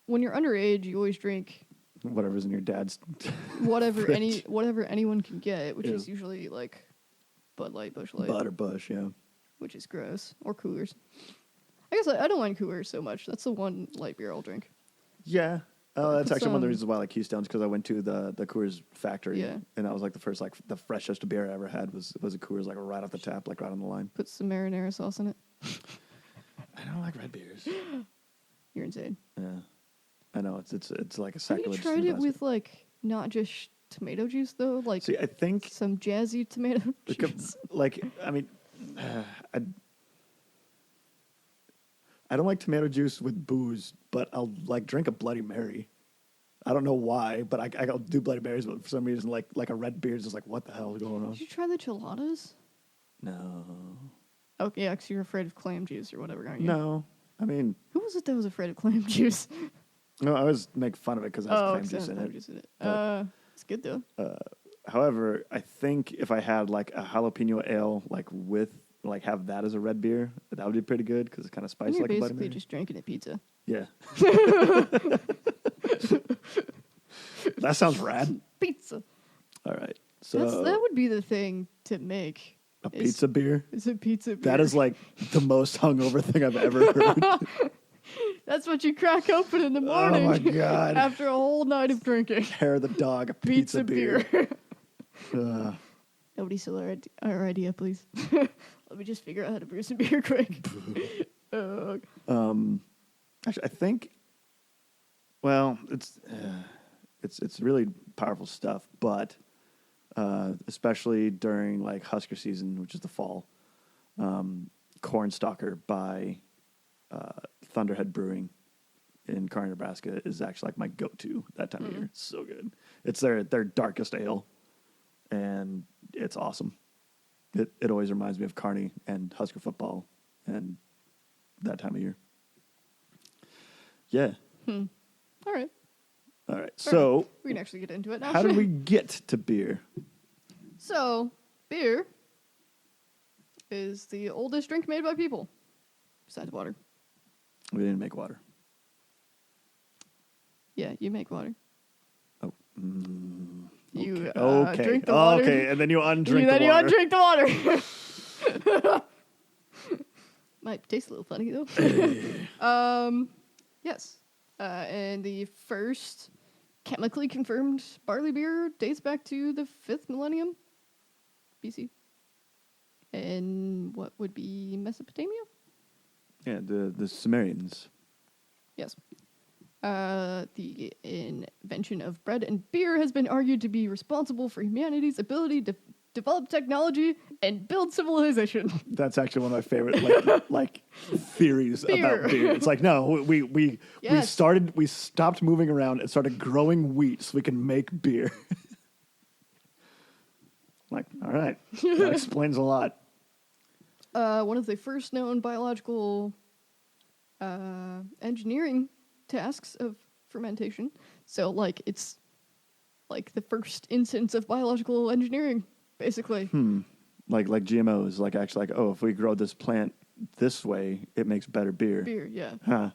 when you're underage, you always drink Whatever's in your dad's. whatever Fridge. whatever anyone can get, which Yeah. is usually like Bud Light, Busch Light, Butter Bush, yeah. which is gross, or Coolers. I guess I don't mind Coolers so much. That's the one light beer I'll drink. Yeah. Oh, that's Put actually one of the some- reasons why I like Keystones because I went to the Coors factory. Yeah. And that was like the first like the freshest beer I ever had was a Coors like right off the tap, like right on the line. Put some marinara sauce in it. I don't like red beers. You're insane. Yeah. I know it's like a Have you sacrilege. tried it with like not just tomato juice though? Like See, I think some jazzy tomato juice. like I mean, I don't like tomato juice with booze, but I'll like drink a Bloody Mary. I don't know why, but I'll do Bloody Marys, but for some reason, like a red beer is just like, what the hell is going on? Did you try the chiladas? No. Okay, yeah, 'cause you're afraid of clam juice or whatever, aren't you? No. I mean, Who was it that was afraid of clam juice? no, I always make fun of it because it has clam 'cause juice in clam it. juice in it. But- It's good though. However, I think if I had like a jalapeno ale, like with like have that as a red beer, that would be pretty good because it's kind of And spicy you're like a Bloody basically Mary. just drinking a pizza. Yeah. That sounds rad. Pizza. All right. So That would be the thing to make. a is- pizza beer. Is a pizza beer. That is like the most hungover thing I've ever heard. That's what you crack open in the Oh morning. my God. After a whole night of drinking. Hair of the dog, a pizza beer. Uh, Nobody steal our idea, please. Let me just figure out how to brew some beer quick. actually, I think. Well, it's really powerful stuff, but especially during like Husker season, which is the fall, Cornstalker by Thunderhead Brewing in Kearney, Nebraska is actually like my go-to that time of year. It's so good. It's their darkest ale, and it's awesome. It always reminds me of Kearney and Husker football and that time of year. Yeah. All right. All right. So, We can actually get into it now. how did we get to beer? So, beer is the oldest drink made by people, besides water. We didn't make water. Yeah, you make water. Oh. You Okay. drink the water. Okay, and then you undrink Then the you water. undrink the water. Might taste a little funny though. Yes. And the first chemically confirmed barley beer dates back to the 5th millennium BC. In what would be Mesopotamia? Yeah, the Sumerians. Yes. The invention of bread and beer has been argued to be responsible for humanity's ability to develop technology and build civilization. That's actually one of my favorite like theories Beer. about beer. It's like no, we Yes. stopped moving around and started growing wheat so we can make beer. Like, all right, that explains a lot. One of the first known biological engineering tasks of fermentation. So, like, it's like the first instance of biological engineering, basically. Like GMOs, like actually like, oh, if we grow this plant this way, it makes better beer. Beer, yeah. Huh.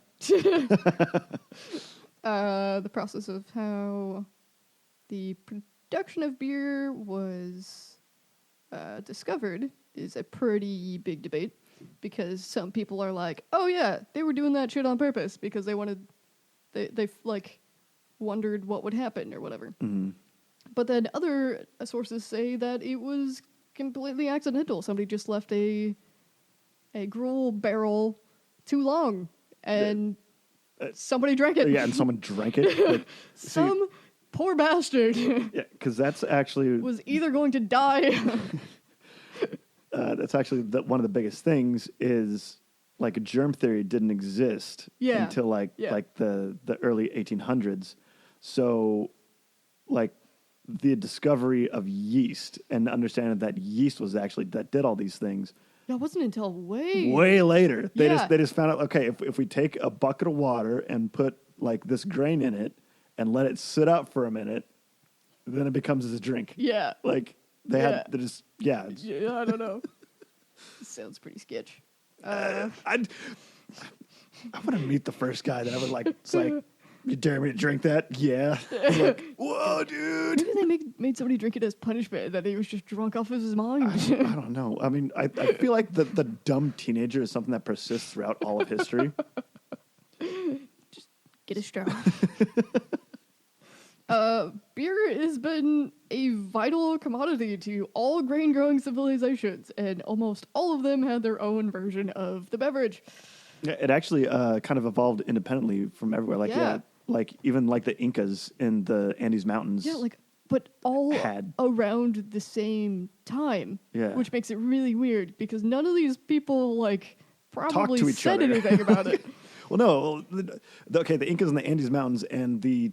The process of how the production of beer was discovered is a pretty big debate because some people are like, oh yeah, they were doing that shit on purpose because they wanted, they like wondered what would happen or whatever. Mm-hmm. But then other sources say that it was completely accidental. Somebody just left a gruel barrel too long and somebody drank it. Yeah, and someone drank it. Like, Some poor bastard yeah, because that's actually was either going to die. that's actually one of the biggest things is like germ theory didn't exist Yeah. until like the early 1800s. So like the discovery of yeast and understanding that yeast was actually that did all these things That wasn't until way. way later. They Yeah. just found out, okay, if we take a bucket of water and put like this grain in it and let it sit out for a minute, then it becomes this drink. Yeah. Like they just it's- Yeah, I don't know. Sounds pretty sketch. I want to meet the first guy that I would like. It's like, you dare me to drink that? Yeah. I'm like, whoa, dude. Maybe they made somebody drink it as punishment, that he was just drunk off of his mind. I don't know. I mean, I feel like the dumb teenager is something that persists throughout all of history. Get a straw. Beer has been a vital commodity to all grain-growing civilizations, and almost all of them had their own version of the beverage. Yeah, it actually kind of evolved independently from everywhere. Like, Yeah. like even like the Incas in the Andes Mountains. Yeah, like, but all Had. around the same time. Yeah. Which makes it really weird, because none of these people, like, probably to each said other. anything about it. Well, no. The Incas in the Andes Mountains and the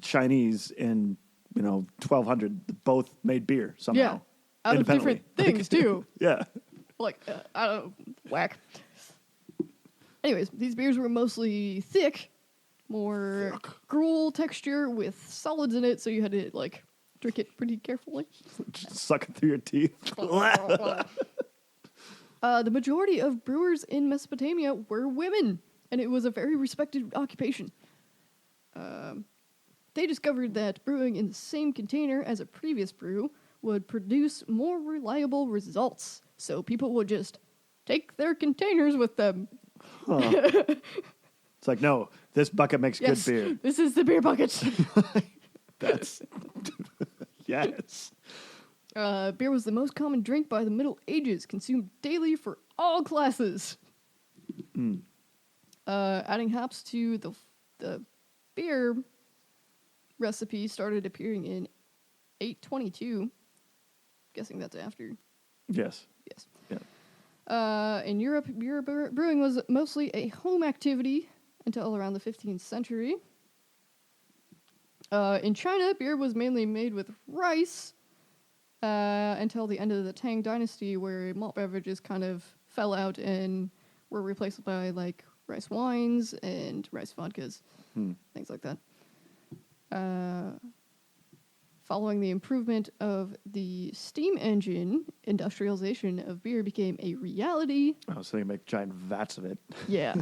Chinese in 1200 both made beer somehow. out of different independently. things too. Yeah. Like, I don't know, whack. Anyways, these beers were mostly thick, more gruel texture with solids in it, so you had to like drink it pretty carefully. Just suck it through your teeth. The majority of brewers in Mesopotamia were women, and it was a very respected occupation. They discovered that brewing in the same container as a previous brew would produce more reliable results, so people would just take their containers with them. Huh. It's like, no, this bucket makes Yes, good beer. this is the beer bucket. That's yes. Beer was the most common drink by the Middle Ages, consumed daily for all classes. Adding hops to the beer recipe started appearing in 822. Guessing that's after. Yes. Yes. Yeah. In Europe, beer brewing was mostly a home activity until around the 15th century. In China, beer was mainly made with rice until the end of the Tang Dynasty, where malt beverages kind of fell out and were replaced by like rice wines and rice vodkas, things like that. Following the improvement of the steam engine, industrialization of beer became a reality. Oh, so they make giant vats of it. Yeah.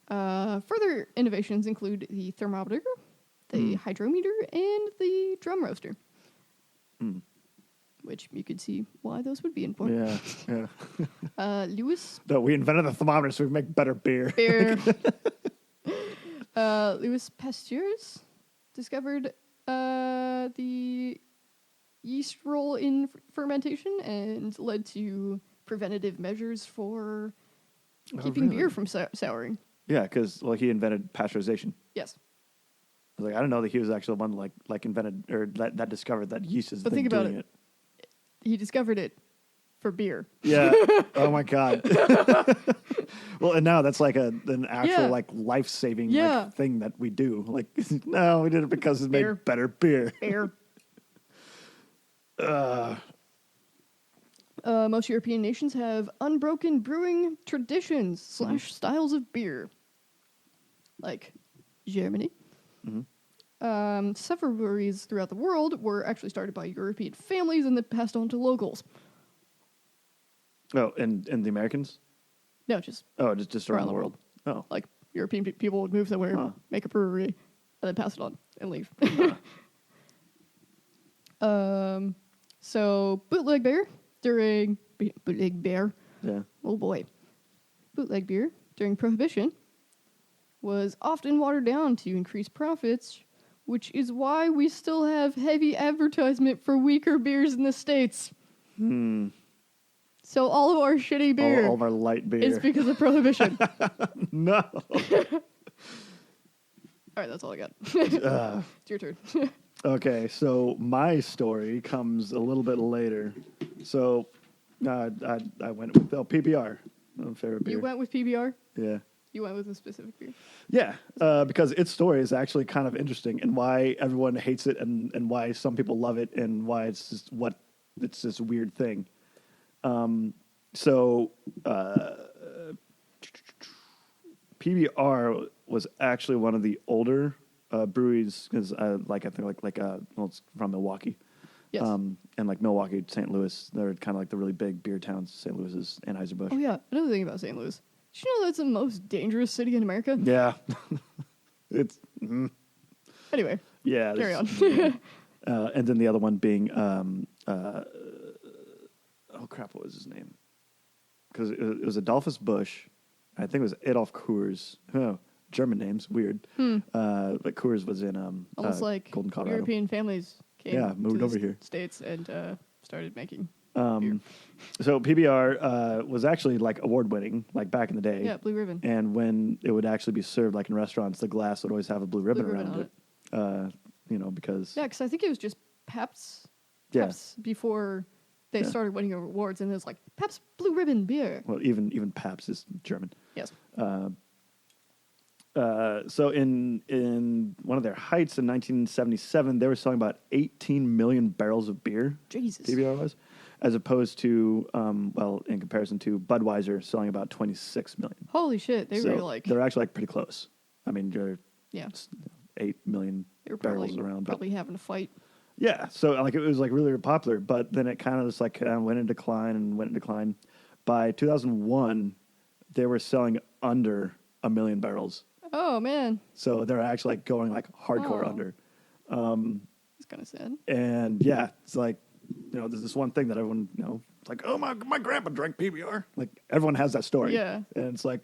Further innovations include the thermometer, the hydrometer, and the drum roaster. Which you could see why those would be important. Yeah. Yeah. Louis No, we invented the thermometer so we can make better beer. Louis Pasteur's discovered the yeast role in fermentation and led to preventative measures for keeping beer from souring. Yeah, because he invented pasteurization. Yes. I was like, I don't know that he was actually the one like invented or that discovered that yeast is But the thing think about doing it. He discovered it for beer. Yeah. Oh my God. Well, and now that's like an actual Yeah. like life-saving Yeah. like, thing that we do. Like, no, we did it because it Beer. made better beer. Beer. Most European nations have unbroken brewing traditions / styles of beer. Like Germany. Several breweries throughout the world were actually started by European families and then passed on to locals. Oh, and the Americans? No, just Oh, just around the world. Oh. like European people would move somewhere, Huh. make a brewery, and then pass it on and leave. So bootleg beer Yeah. oh boy, bootleg beer during Prohibition was often watered down to increase profits, which is why we still have heavy advertisement for weaker beers in the States. So all of our shitty beer All of our light beer. is because of Prohibition. No. All right, that's all I got. It's your turn. Okay, so my story comes a little bit later. So I went with PBR, favorite beer. You went with PBR? Yeah. You went with a specific beer? Yeah, because its story is actually kind of interesting and why everyone hates it and why some people love it and why it's this weird thing. PBR was actually one of the older breweries because it's from Milwaukee. Yes. And like Milwaukee, St. Louis, they're kind of like the really big beer towns. St. Louis is Anheuser-Busch. Oh, yeah. Another thing about St. Louis. Did you know that's the most dangerous city in America? Yeah. It's Anyway, yeah. carry on. And then the other one being oh crap, what was his name? Because it was Adolphus Busch. I think it was Adolf Coors. Oh, German names, weird. But Coors was in Almost like Golden, Colorado. European families came Yeah, moved to over the here. States and started making beer. So PBR was actually like award winning, like back in the day. Yeah, Blue Ribbon. And when it would actually be served, like in restaurants, the glass would always have a blue ribbon Blue ribbon around on it. Because Yeah, because I think it was just Pabst. Yeah. Pabst before they Yeah. started winning awards, and it was like Pabst Blue Ribbon beer. well, even Pabst is German. Yes. So in one of their heights in 1977, they were selling about 18 million barrels of beer. Jesus. PBR was, as opposed to, well, in comparison to Budweiser selling about 26 million. Holy shit, they So were like, they're actually like pretty close. I mean, you're yeah, 8 million they were barrels probably around. But probably having a fight. yeah, so like it was like really popular, but then it kind of just like went in decline and went in decline. By 2001, they were selling under 1 million barrels. Oh man, So they're actually like going like hardcore Oh. under. it's kind of sad. And yeah, it's like, there's this one thing that everyone, it's like, oh, my grandpa drank PBR. Like everyone has that story. Yeah. And it's like,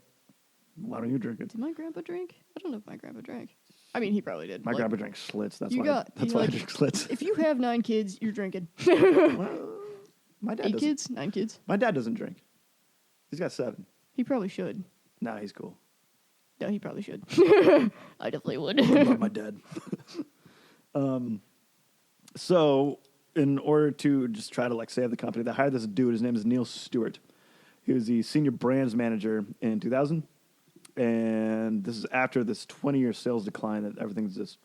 why don't you drink it? Did my grandpa drink? I don't know if my grandpa drank. I mean, he probably did. My Like, grandpa drank Schlitz. That's you why. got- That's you why I like- drink Schlitz. If you have 9 kids, you're drinking. Well, my dad 8 doesn't. kids, 9 kids. My dad doesn't drink. He's got 7. He probably should. Nah, he's cool. No, he probably should. I definitely would. I love my dad. So in order to just try to like save the company, they hired this dude. His name is Neil Stewart. He was the senior brands manager in 2000, and this is after this 20-year sales decline that everything's just.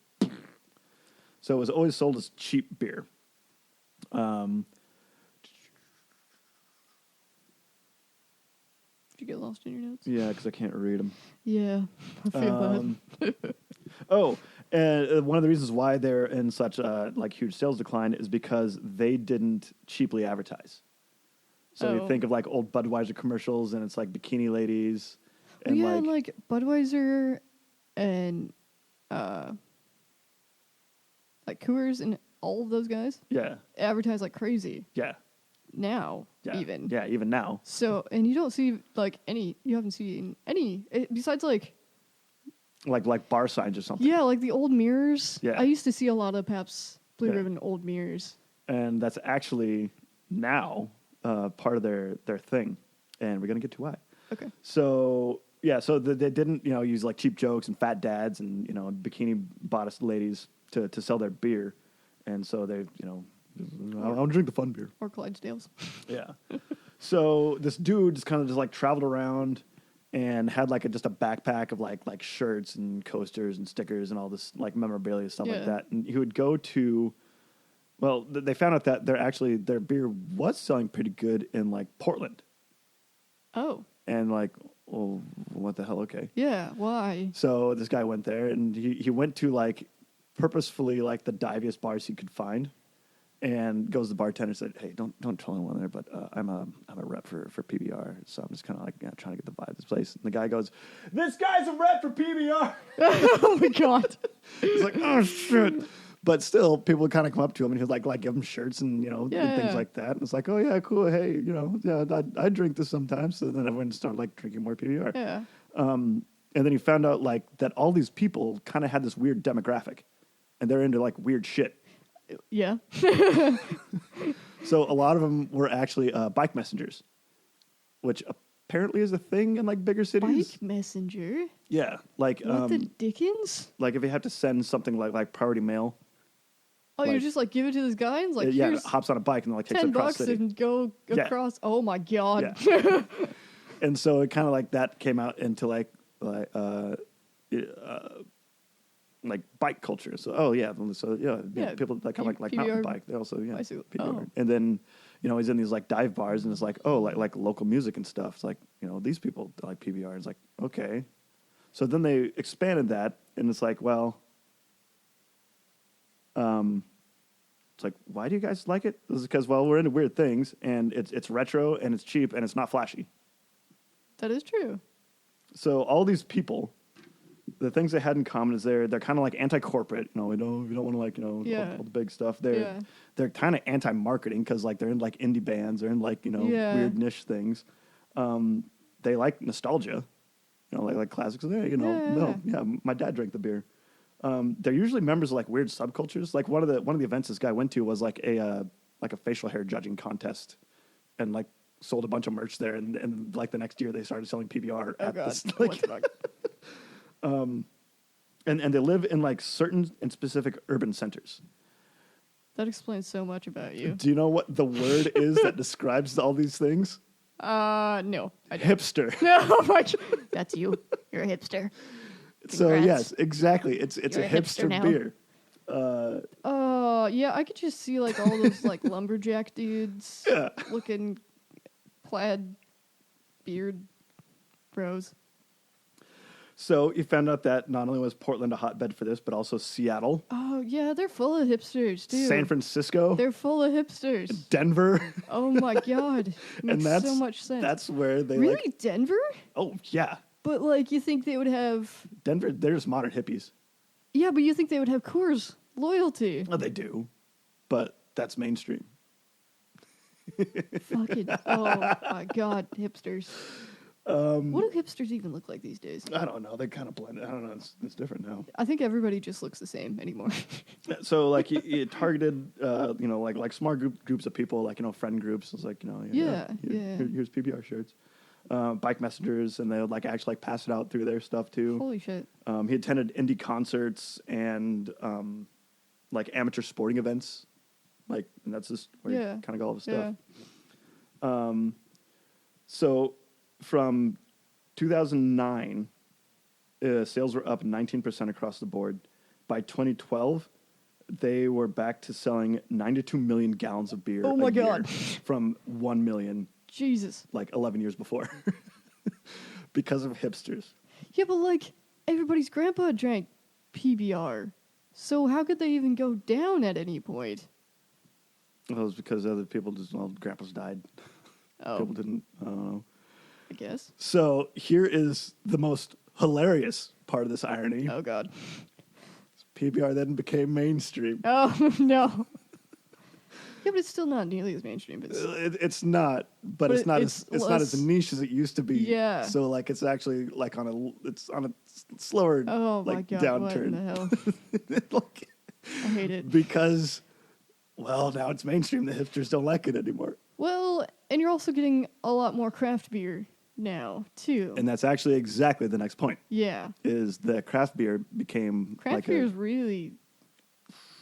So it was always sold as cheap beer. Did you get lost in your notes? Yeah, because I can't read them. Yeah, I feel that. Oh, and one of the reasons why they're in such a like huge sales decline is because they didn't cheaply advertise. So you Oh. think of like old Budweiser commercials, and it's like bikini ladies, and yeah, like, and like Budweiser and like Coors and all of those guys yeah, advertise like crazy yeah, now, yeah, even. yeah, even now, So, and you don't see like any, you haven't seen any, besides like, like bar signs or something. yeah, like the old mirrors. Yeah. I used to see a lot of Pabst Blue Yeah. Ribbon old mirrors. And that's actually now part of their thing, and we're gonna get to why. Okay. So yeah, so they didn't use like cheap jokes and fat dads and bikini bodice ladies to sell their beer, and so they I'll drink the fun beer. Or Clydesdales. Yeah. So this dude just kind of just like traveled around and had like just a backpack of like shirts and coasters and stickers and all this like memorabilia stuff Yeah. like that, and he would go to. Well, they found out that their beer was selling pretty good in like Portland, Oh, and like, well, what the hell? Okay. yeah. Why? So this guy went there, and he went to like purposefully like the diviest bars he could find, and goes to the bartender and said, "Hey, don't tell anyone there, but I'm a rep for PBR, so I'm just kind of like trying to get the vibe of this place." And the guy goes, "This guy's a rep for PBR." Oh my god. He's like, "Oh shit." But still, people would kind of come up to him and he'd like give him shirts and and Yeah. things like that. And it's like, "Oh yeah, cool. Hey, I drink this sometimes." So then everyone started like drinking more PBR. Yeah. And then he found out like that all these people kind of had this weird demographic, and they're into like weird shit. Yeah. So a lot of them were actually bike messengers, which apparently is a thing in like bigger cities. Bike messenger. Yeah, like What the Dickens? like if you have to send something like priority mail, Oh, you like- just like give it to this guy and it's like yeah, here's hops on a bike and like takes it 10 across bucks the city. and go Yeah. across. Oh my god. Yeah. And so it kind of like that came out into like bike culture. So Yeah, people that come like mountain PBR bike, they also bicycle. PBR. Oh. And then he's in these like dive bars, and it's like like local music and stuff. It's like these people like PBR. It's like okay, so then they expanded that, and it's like it's like, why do you guys like it? This is because we're into weird things, and it's retro and it's cheap and it's not flashy. That is true. So all these people, the things they had in common is they're kind of like anti-corporate. We don't want to like Yeah. all the big stuff. Yeah. They're kind of anti-marketing because like they're in like indie bands, they're in like Yeah. weird niche things. They like nostalgia, like classics. Yeah. My dad drank the beer. They're usually members of like weird subcultures. Like one of the events this guy went to was like a facial hair judging contest, and like sold a bunch of merch there. And like the next year they started selling PBR Oh at god. this. What the fuck? And they live in like certain and specific urban centers. That explains so much about you. Do you know what the word is that describes all these things? No. I don't. Hipster. Oh my god. That's you. You're a So Congrats. yes, exactly. It's You're a a hipster hipster now. beer. Oh, Yeah, I could just see like all those like lumberjack dudes looking plaid beard bros. So you found out that not only was Portland a hotbed for this, but also Seattle, Oh yeah, they're full of hipsters, dude. San Francisco, They're full of hipsters. Denver. Oh my god, And makes so much sense. That's where they really like. Denver? Oh yeah, But like, you think they would have? Denver. They're just modern hippies. Yeah, but you think they would have Coors loyalty? Well, they do, but that's mainstream. Fucking oh my god, hipsters. What do hipsters even look like these days? I don't know. They kind of blend. I don't know. It's different now. I think everybody just looks the same anymore. So like you targeted, like small groups of people, like friend groups. It's like Yeah. Here's PBR shirts, bike messengers, and they would like actually like pass it out through their stuff too. Holy shit. He attended indie concerts and like amateur sporting events, and that's just where Yeah. you kind of got all the stuff. Yeah. So from 2009, sales were up 19% across the board. By 2012, they were back to selling 92 million gallons of beer. Oh my a year God. From 1 million, Jesus. like 11 years before, because of hipsters. Yeah, but like everybody's grandpa drank PBR, so how could they even go down at any point? Well, it was because other people grandpas died. Oh, People didn't. I don't know. I guess. So here is the most hilarious part of this irony. Oh god. PBR then became mainstream. Oh no. Yeah, but it's still not nearly as mainstream. But It's not, but But it's not it's as not as less- niche as it used to be. Yeah. So like it's actually like on a slower oh my like god, what in the downturn. hell? Like, I hate it. because now it's mainstream. The hipsters don't like it anymore, Well, and you're also getting a lot more craft beer now too. and that's actually exactly the next point. Yeah, Is that craft beer became craft like beer is really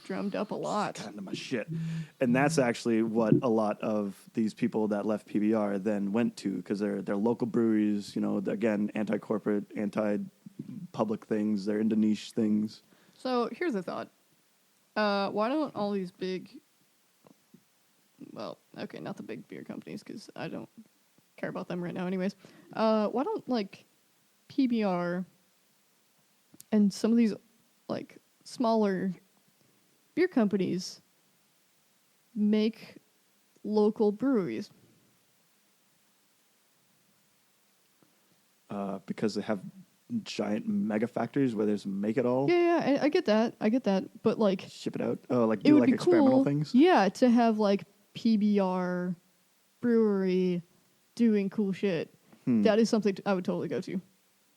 drummed up a lot. kind of my shit, and that's actually what a lot of these people that left PBR then went to, because they're local breweries. Again, anti-corporate, anti-public things. They're into niche things. So here's a thought. Why don't all these big, well, okay, not the big beer companies, because I don't care about them right now anyways. Why don't, like, PBR and some of these, like, smaller beer companies make local breweries? Because they have giant mega factories where there's make it all, Yeah, I get that. But, like, ship it out. Oh, like it do would like be experimental cool, things. yeah, to have like PBR brewery doing cool shit. That is something I would totally go to.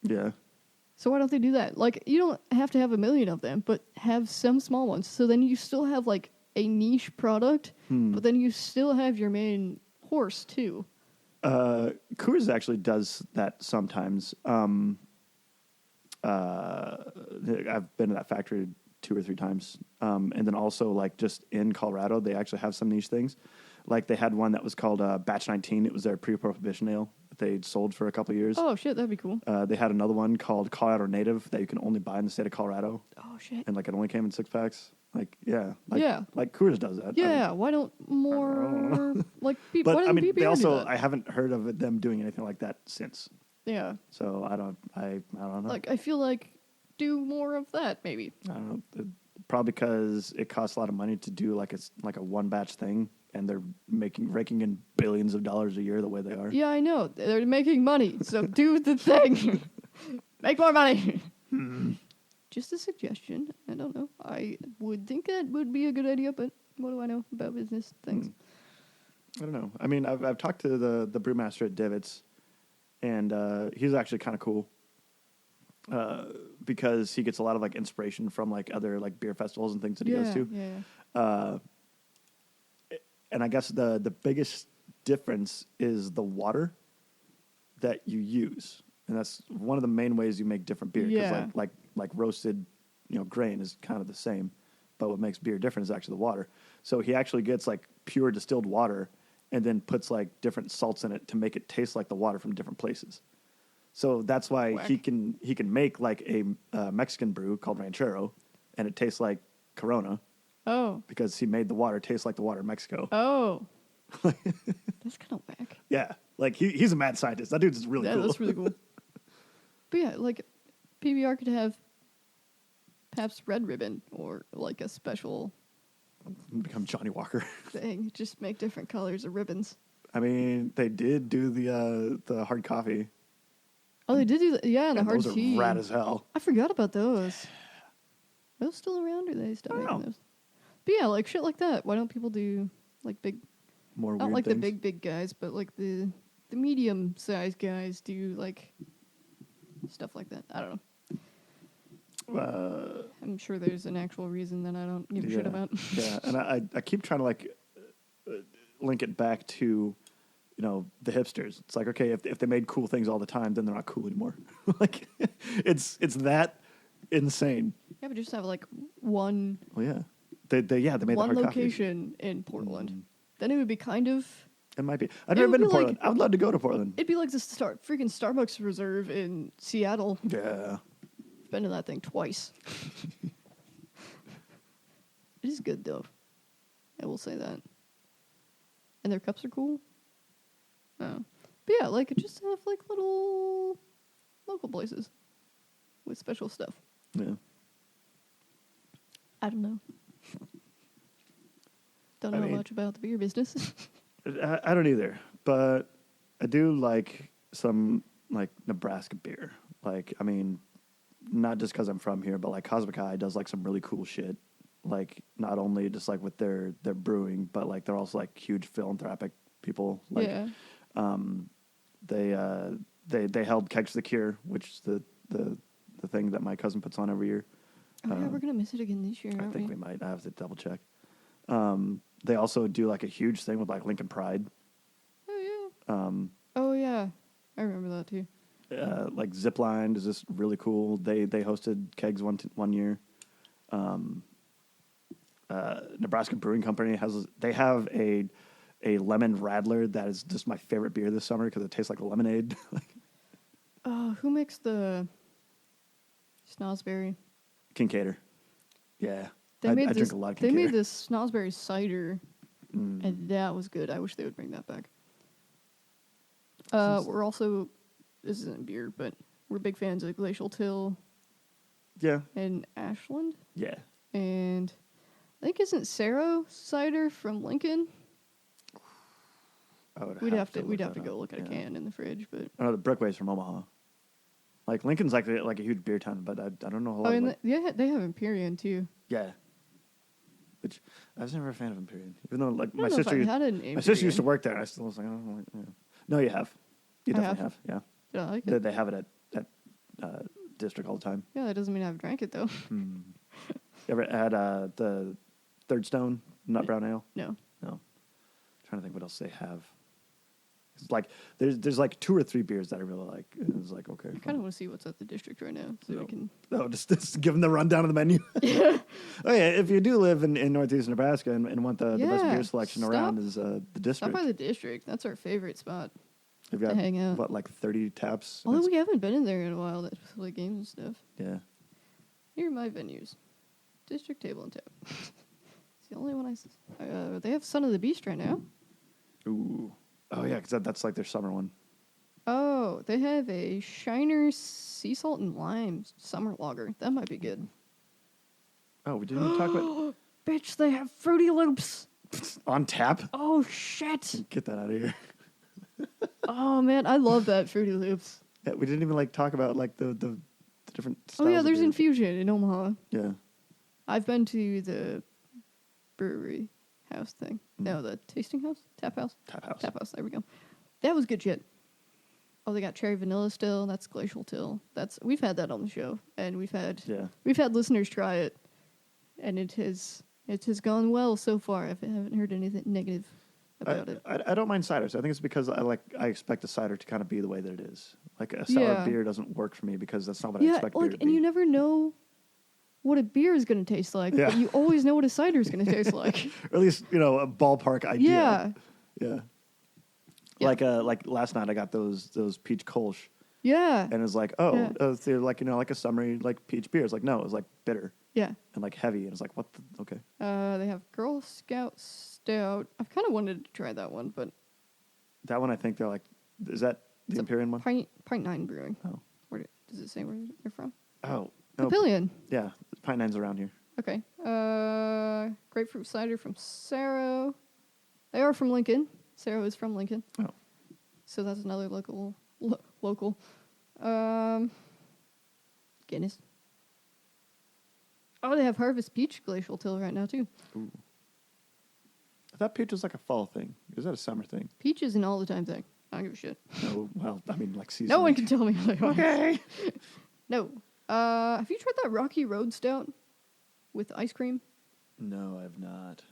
Yeah. So why don't they do that? Like, you don't have to have a million of them, but have some small ones. So then you still have like a niche product, but then you still have your main horse too. Coors actually does that sometimes. I've been to that factory 2 or 3 times. And then also, like, just in Colorado, they actually have some niche things. Like, they had one that was called Batch 19. It was their pre-prohibition ale that they'd sold for a couple of years. Oh shit, that'd be cool. They had another one called Colorado Native that you can only buy in the state of Colorado. Oh shit. And, like, it only came in 6-packs. Like, yeah. Like, Yeah. Like, Coors does that. Yeah, why don't more like people? But, Why I mean, PBR they do also, that? I haven't heard of them doing anything like that since. Yeah, So, I don't know. like I feel like do more of that maybe. I don't know. Probably because it costs a lot of money to do like a one batch thing, and they're raking in billions of dollars a year the way they are. Yeah, I know. They're making money, so do the thing. Make more money. Just a suggestion. I don't know. I would think that would be a good idea, but what do I know about business things? I don't know. I mean, I've talked to the brewmaster at Divots, and he's actually kind of cool. Because he gets a lot of like inspiration from like other like beer festivals and things that he goes to. Yeah. And I guess the biggest difference is the water that you use, and that's one of the main ways you make different beer. 'Cause Yeah. like roasted, grain is kind of the same, but what makes beer different is actually the water. So he actually gets like pure distilled water, and then puts like different salts in it to make it taste like the water from different places. So that's why Whack. he can make like a Mexican brew called Ranchero, and it tastes like Corona, Oh. because he made the water taste like the water in Mexico. Oh. That's kind of whack. Yeah, like he's a mad scientist. That dude's really Yeah, cool. that's really cool. But yeah, like PBR could have Pabst Red Ribbon or like a special Become Johnny Walker. thing. Just make different colors of ribbons. I mean, they did do the hard coffee. Oh, they did do that. Yeah, and the And hard those tea. are rad as hell. I forgot about those. Are those still around or they stopped I don't making know. those? But yeah, like shit like that. Why don't people do like big, More not weird like things. the big guys, but like the medium sized guys do like stuff like that. I don't know. I'm sure there's an actual reason that I don't give a shit about. Yeah, and I keep trying to like link it back to, you know, the hipsters. It's like, okay, if they made cool things all the time, then they're not cool anymore. Like it's that insane. Yeah, but just have like one Well, yeah, they made the one hard coffee. location in Portland. Then it would be kind of. It might be. I've It never would been to be Portland. like- I would love to go to Portland. It'd be like the freaking Starbucks Reserve in Seattle. Yeah. Been to that thing twice. It is good though. I will say that. And their cups are cool. Oh. But yeah, like just have like little local places with special stuff. Yeah. I don't know. Don't I know mean- much about the beer business. I don't either, but I do like some like Nebraska beer. Like, I mean, not just because I'm from here, but like Cosmic Eye does like some really cool shit. Like, not only just like with their brewing, but like they're also like huge philanthropic people. Like, yeah. they held Kegs for the Cure, which is the thing that my cousin puts on every year. Oh yeah, we're gonna miss it again this year, I aren't think we? we might. I have to double check. They also do like a huge thing with like Lincoln Pride. Oh yeah. Oh yeah. I remember that too. Like Zipline is just really cool. They hosted Kegs one year. Nebraska Brewing Company have a lemon radler that is just my favorite beer this summer because it tastes like a lemonade. Who makes the Snosberry? Kincaidor. Yeah, They I made drink a lot of They Kincaidor. made this Snosberry cider, Mm. and that was good. I wish they would bring that back. This is- We're also, this isn't beer, but we're big fans of Glacial Till Yeah, and Ashland, yeah. and I think isn't Saro cider from Lincoln? We'd have to go look at a can in the fridge, but Oh, the Brookway's from Omaha. Like Lincoln's like a huge beer town, but I don't know a lot. and Like, yeah, they have Empyrean too. yeah. Which I was never a fan of Empyrean, even though like I my don't know if sister. I had an My sister used to Empyrean. work there. And I still was like, I don't know. Yeah. No, you have. You I definitely have. have. Yeah. Yeah, I like They, it. they have it at District all the time. Yeah, that doesn't mean I've drank it though. You ever had the Third Stone Nut Brown Ale? No. No. Trying to think what else they have. It's like there's like 2 or 3 beers that I really like. And it's like okay. I kind of want to see what's at the district right now, so No. we can. No, just give them the rundown of the menu. Oh yeah, if you do live in northeast Nebraska and want the best Yeah, beer selection stop- around is the Stop district. by the district. That's our favorite spot. They've got to hang out. what, like 30 taps. Although It's- we haven't been in there in a while, that play games and stuff. yeah. Here are my venues: District Table and Tap. It's the only one I. They have Son of the Beast right now. Ooh. Oh yeah, because that's like their summer one. Oh, they have a Shiner Sea Salt and Lime Summer Lager. That might be good. Oh, we didn't even talk about Bitch, they have Fruity Loops. on tap. Oh shit. Get that out of here. Oh man, I love that Fruity Loops. Yeah, we didn't even like talk about like the different. Oh Styles yeah, of there's beer. Infusion in Omaha. Yeah. I've been to the brewery house thing. No, the tasting house? Tap house? Tap house. Tap house, there we go. That was good shit. Oh, they got cherry vanilla still. That's Glacial Till. We've had that on the show, and we've had listeners try it, and it has gone well so far. I haven't heard anything negative about it. I don't mind ciders. I think it's because I expect the cider to kind of be the way that it is. Like a sour Yeah. beer doesn't work for me because that's not what I Yeah, expect beer like, to and be. you never know what a beer is going to taste like, Yeah. but you always know what a cider is going to taste like. Or at least a ballpark idea. Yeah, Yeah. Yeah. Like last night I got those peach kolsch yeah. and it's like Yeah. they're like like a summery like peach beer. It's like no, it was like bitter. Yeah. and like heavy. And it's like, what? Okay. They have Girl Scout Stout. I've kind of wanted to try that one, but That one, I think they're like, is that the It's a Empyrean one? Pint 9 Brewing. Oh. Does it say where they're from? Oh. No. Papillion. Yeah. Pint Nine's around here. Okay. Grapefruit cider from Saro. They are from Lincoln. Saro is from Lincoln. Oh. So that's another local. Guinness. Oh, they have Harvest Peach Glacial Till right now, too. Ooh. I thought peach was like a fall thing. Is that a summer thing? Peach is an all-the-time thing. I don't give a shit. No. Well, I mean, like seasonally. No one can tell me otherwise. Okay. No. Have you tried that Rocky Road Stout with ice cream? No, I've not.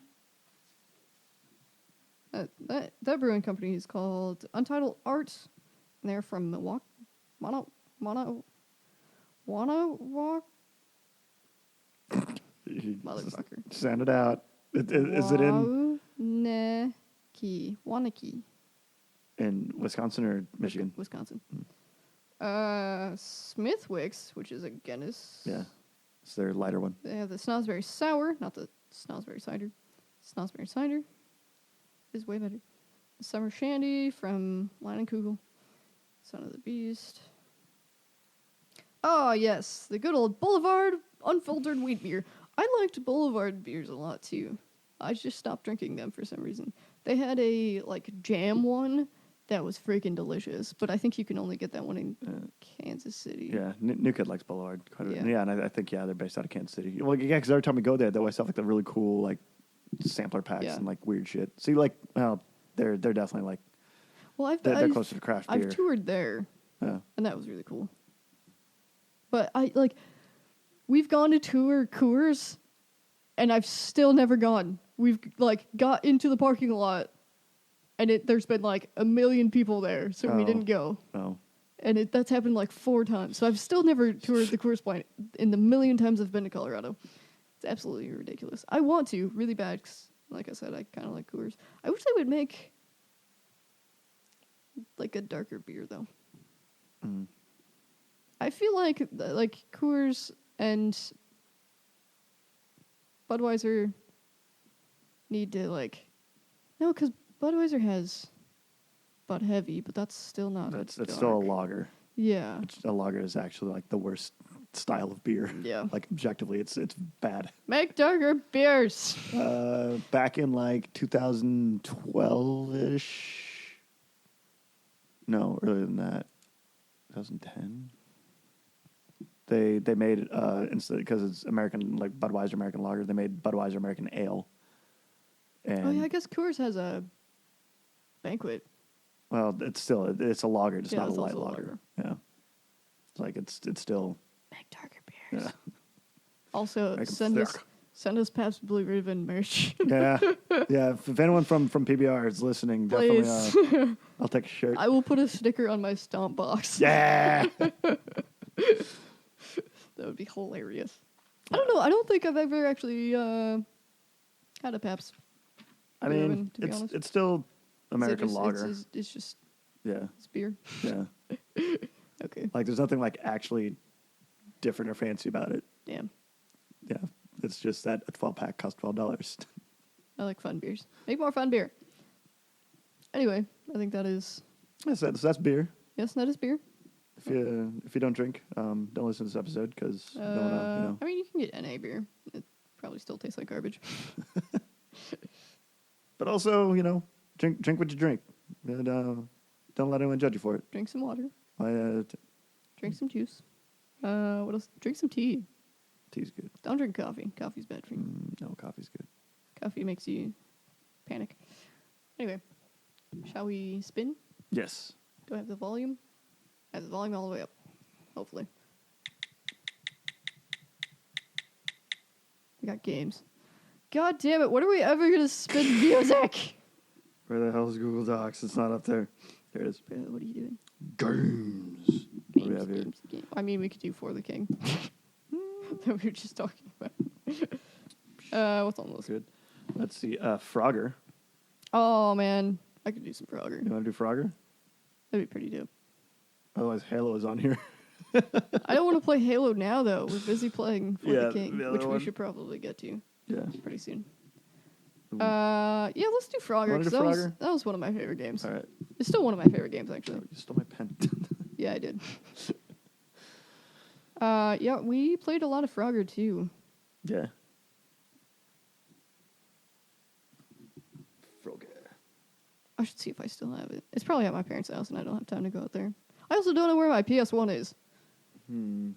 That brewing company is called Untitled Arts, and they're from Milwaukee. Motherfucker. Sound it out. Is it in Wanakee, Wisconsin or Michigan? Wisconsin. Smithwick's, which is a Guinness. Yeah. It's their lighter one. They have the Snosberry Sour, not the Snosberry Cider. Snosberry Cider is way better. The Summer Shandy from Leinenkugel. Son of the Beast. Oh, yes. The good old Boulevard unfiltered wheat beer. I liked Boulevard beers a lot, too. I just stopped drinking them for some reason. They had a, like, jam one that was freaking delicious, but I think you can only get that one in Kansas City. Yeah, New Kid likes Boulevard quite a bit. Yeah. Yeah, and I think, they're based out of Kansas City. Well, yeah, because every time we go there, they always have, like, the really cool, like, sampler packs Yeah. and, like, weird shit. So, like, well, they're definitely, like, Well, they're closer to craft beer. I've toured there, Yeah. and that was really cool. But we've gone to tour Coors, and I've still never gone. We've, got into the parking lot, and there's been, 1 million people there, so we Oh. didn't go. Oh. And that's happened, 4 times. So I've still never toured the Coors Plant in the million times I've been to Colorado. It's absolutely ridiculous. I want to, really bad, 'cause, like I said, I kind of like Coors. I wish they would make, a darker beer, though. Mm. I feel like Coors and Budweiser need to no, because Budweiser has Bud Heavy, but that's still not. That's dark. still a lager. Yeah. Which a lager is actually, like, the worst style of beer. Yeah. Like, objectively, it's bad. Make darker beers. Back in, 2012-ish. No, earlier than that. 2010. They made instead, because it's American, Budweiser American Lager, they made Budweiser American Ale. And Oh yeah, I guess Coors has a banquet. well, it's a lager, just Yeah, not a it's light also a lager. Yeah, it's still Make darker beers. yeah. Also, Make 'em send us thick. Pabst Blue Ribbon merch. Yeah, yeah. If anyone from PBR is listening, definitely Please. I'll take a shirt. I will put a sticker on my stomp box. Yeah. That would be hilarious. I don't know. I don't think I've ever actually had a Pabst. I Blue mean, Ribbon, to be honest. it's still American Is it lager. It's just Yeah, it's beer. yeah. Okay. There's nothing actually different or fancy about it. Damn. Yeah, it's just that a 12-pack costs $12. I like fun beers. Make more fun beer. Anyway, I think that is That's beer. yes, that is beer. If you don't drink, don't listen to this episode because don't wanna, I mean, you can get NA beer. It probably still tastes like garbage. But also, drink what you drink. And, don't let anyone judge you for it. Drink some water. Tea's Drink some juice. What else? Drink some tea. good. Don't drink coffee. Coffee's bad for you. No, coffee's good. Coffee makes you panic. Anyway, shall we spin? Yes. Do I have the volume? I have the volume all the way up. Hopefully. We got games. God damn it, when are we ever gonna spin music? Where the hell is Google Docs? It's not up there. There it is. What are you doing? Games. What do we have here? Games. I mean, we could do For the King. That we were just talking about. What's on the list? Good. Let's see. Frogger. Oh, man. I could do some Frogger. You want to do Frogger? That'd be pretty dope. Otherwise, Halo is on here. I don't want to play Halo now, though. We're busy playing For Yeah, the King, the other which we one. should probably get to Yeah. pretty soon. Ooh. Yeah, let's do Frogger. Wanna do 'Cause Frogger? that was one of my favorite games. All right. It's still one of my favorite games, actually. Oh, you stole my pen. Yeah, I did. Yeah, we played a lot of Frogger, too. Yeah. Frogger. I should see if I still have it. It's probably at my parents' house, and I don't have time to go out there. I also don't know where my PS1 is. I don't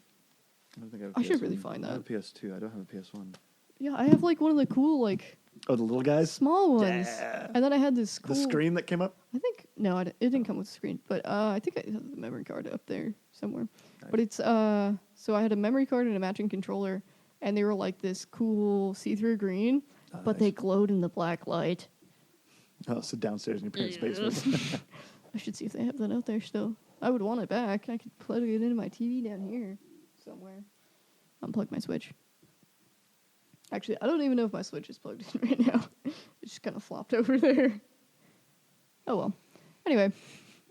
think I have a I should PS1. really find I have a that. PS2. I don't have a PS1. Yeah, I have, like, one of the cool, like, Oh, the little guys? small ones. Yeah. And then I had this cool... The screen that came up? I think... No, it didn't come with a screen. But I think I have the memory card up there somewhere. Nice. But it's... So I had a memory card and a matching controller, and they were, like, this cool see-through green, Oh, but nice. they glowed in the black light. Oh, so downstairs in your parents' basement. I should see if they have that out there still. I would want it back. I could plug it into my TV down here somewhere. Unplug my Switch. Actually, I don't even know if my Switch is plugged in right now. It just kind of flopped over there. Oh well. Anyway,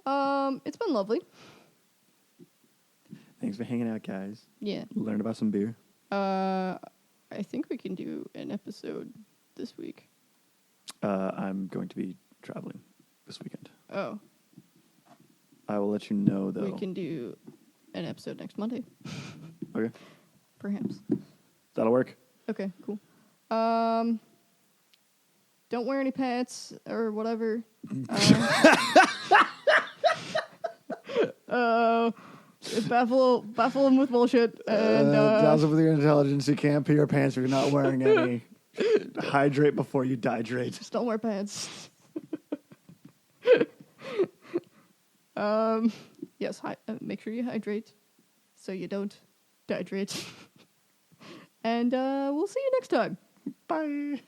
it's been lovely. Thanks for hanging out, guys. Yeah. Learn about some beer. I think we can do an episode this week. I'm going to be traveling this weekend. Oh, I will let you know, though. we can do an episode next Monday, Okay. perhaps. That'll work. Okay, cool. Don't wear any pants or whatever. Baffle him with bullshit. And Joseph with your intelligence, you can't pee your pants if you're not wearing any. Hydrate before you dihydrate. just don't wear pants. Yes, make sure you hydrate so you don't dehydrate. And we'll see you next time. Bye.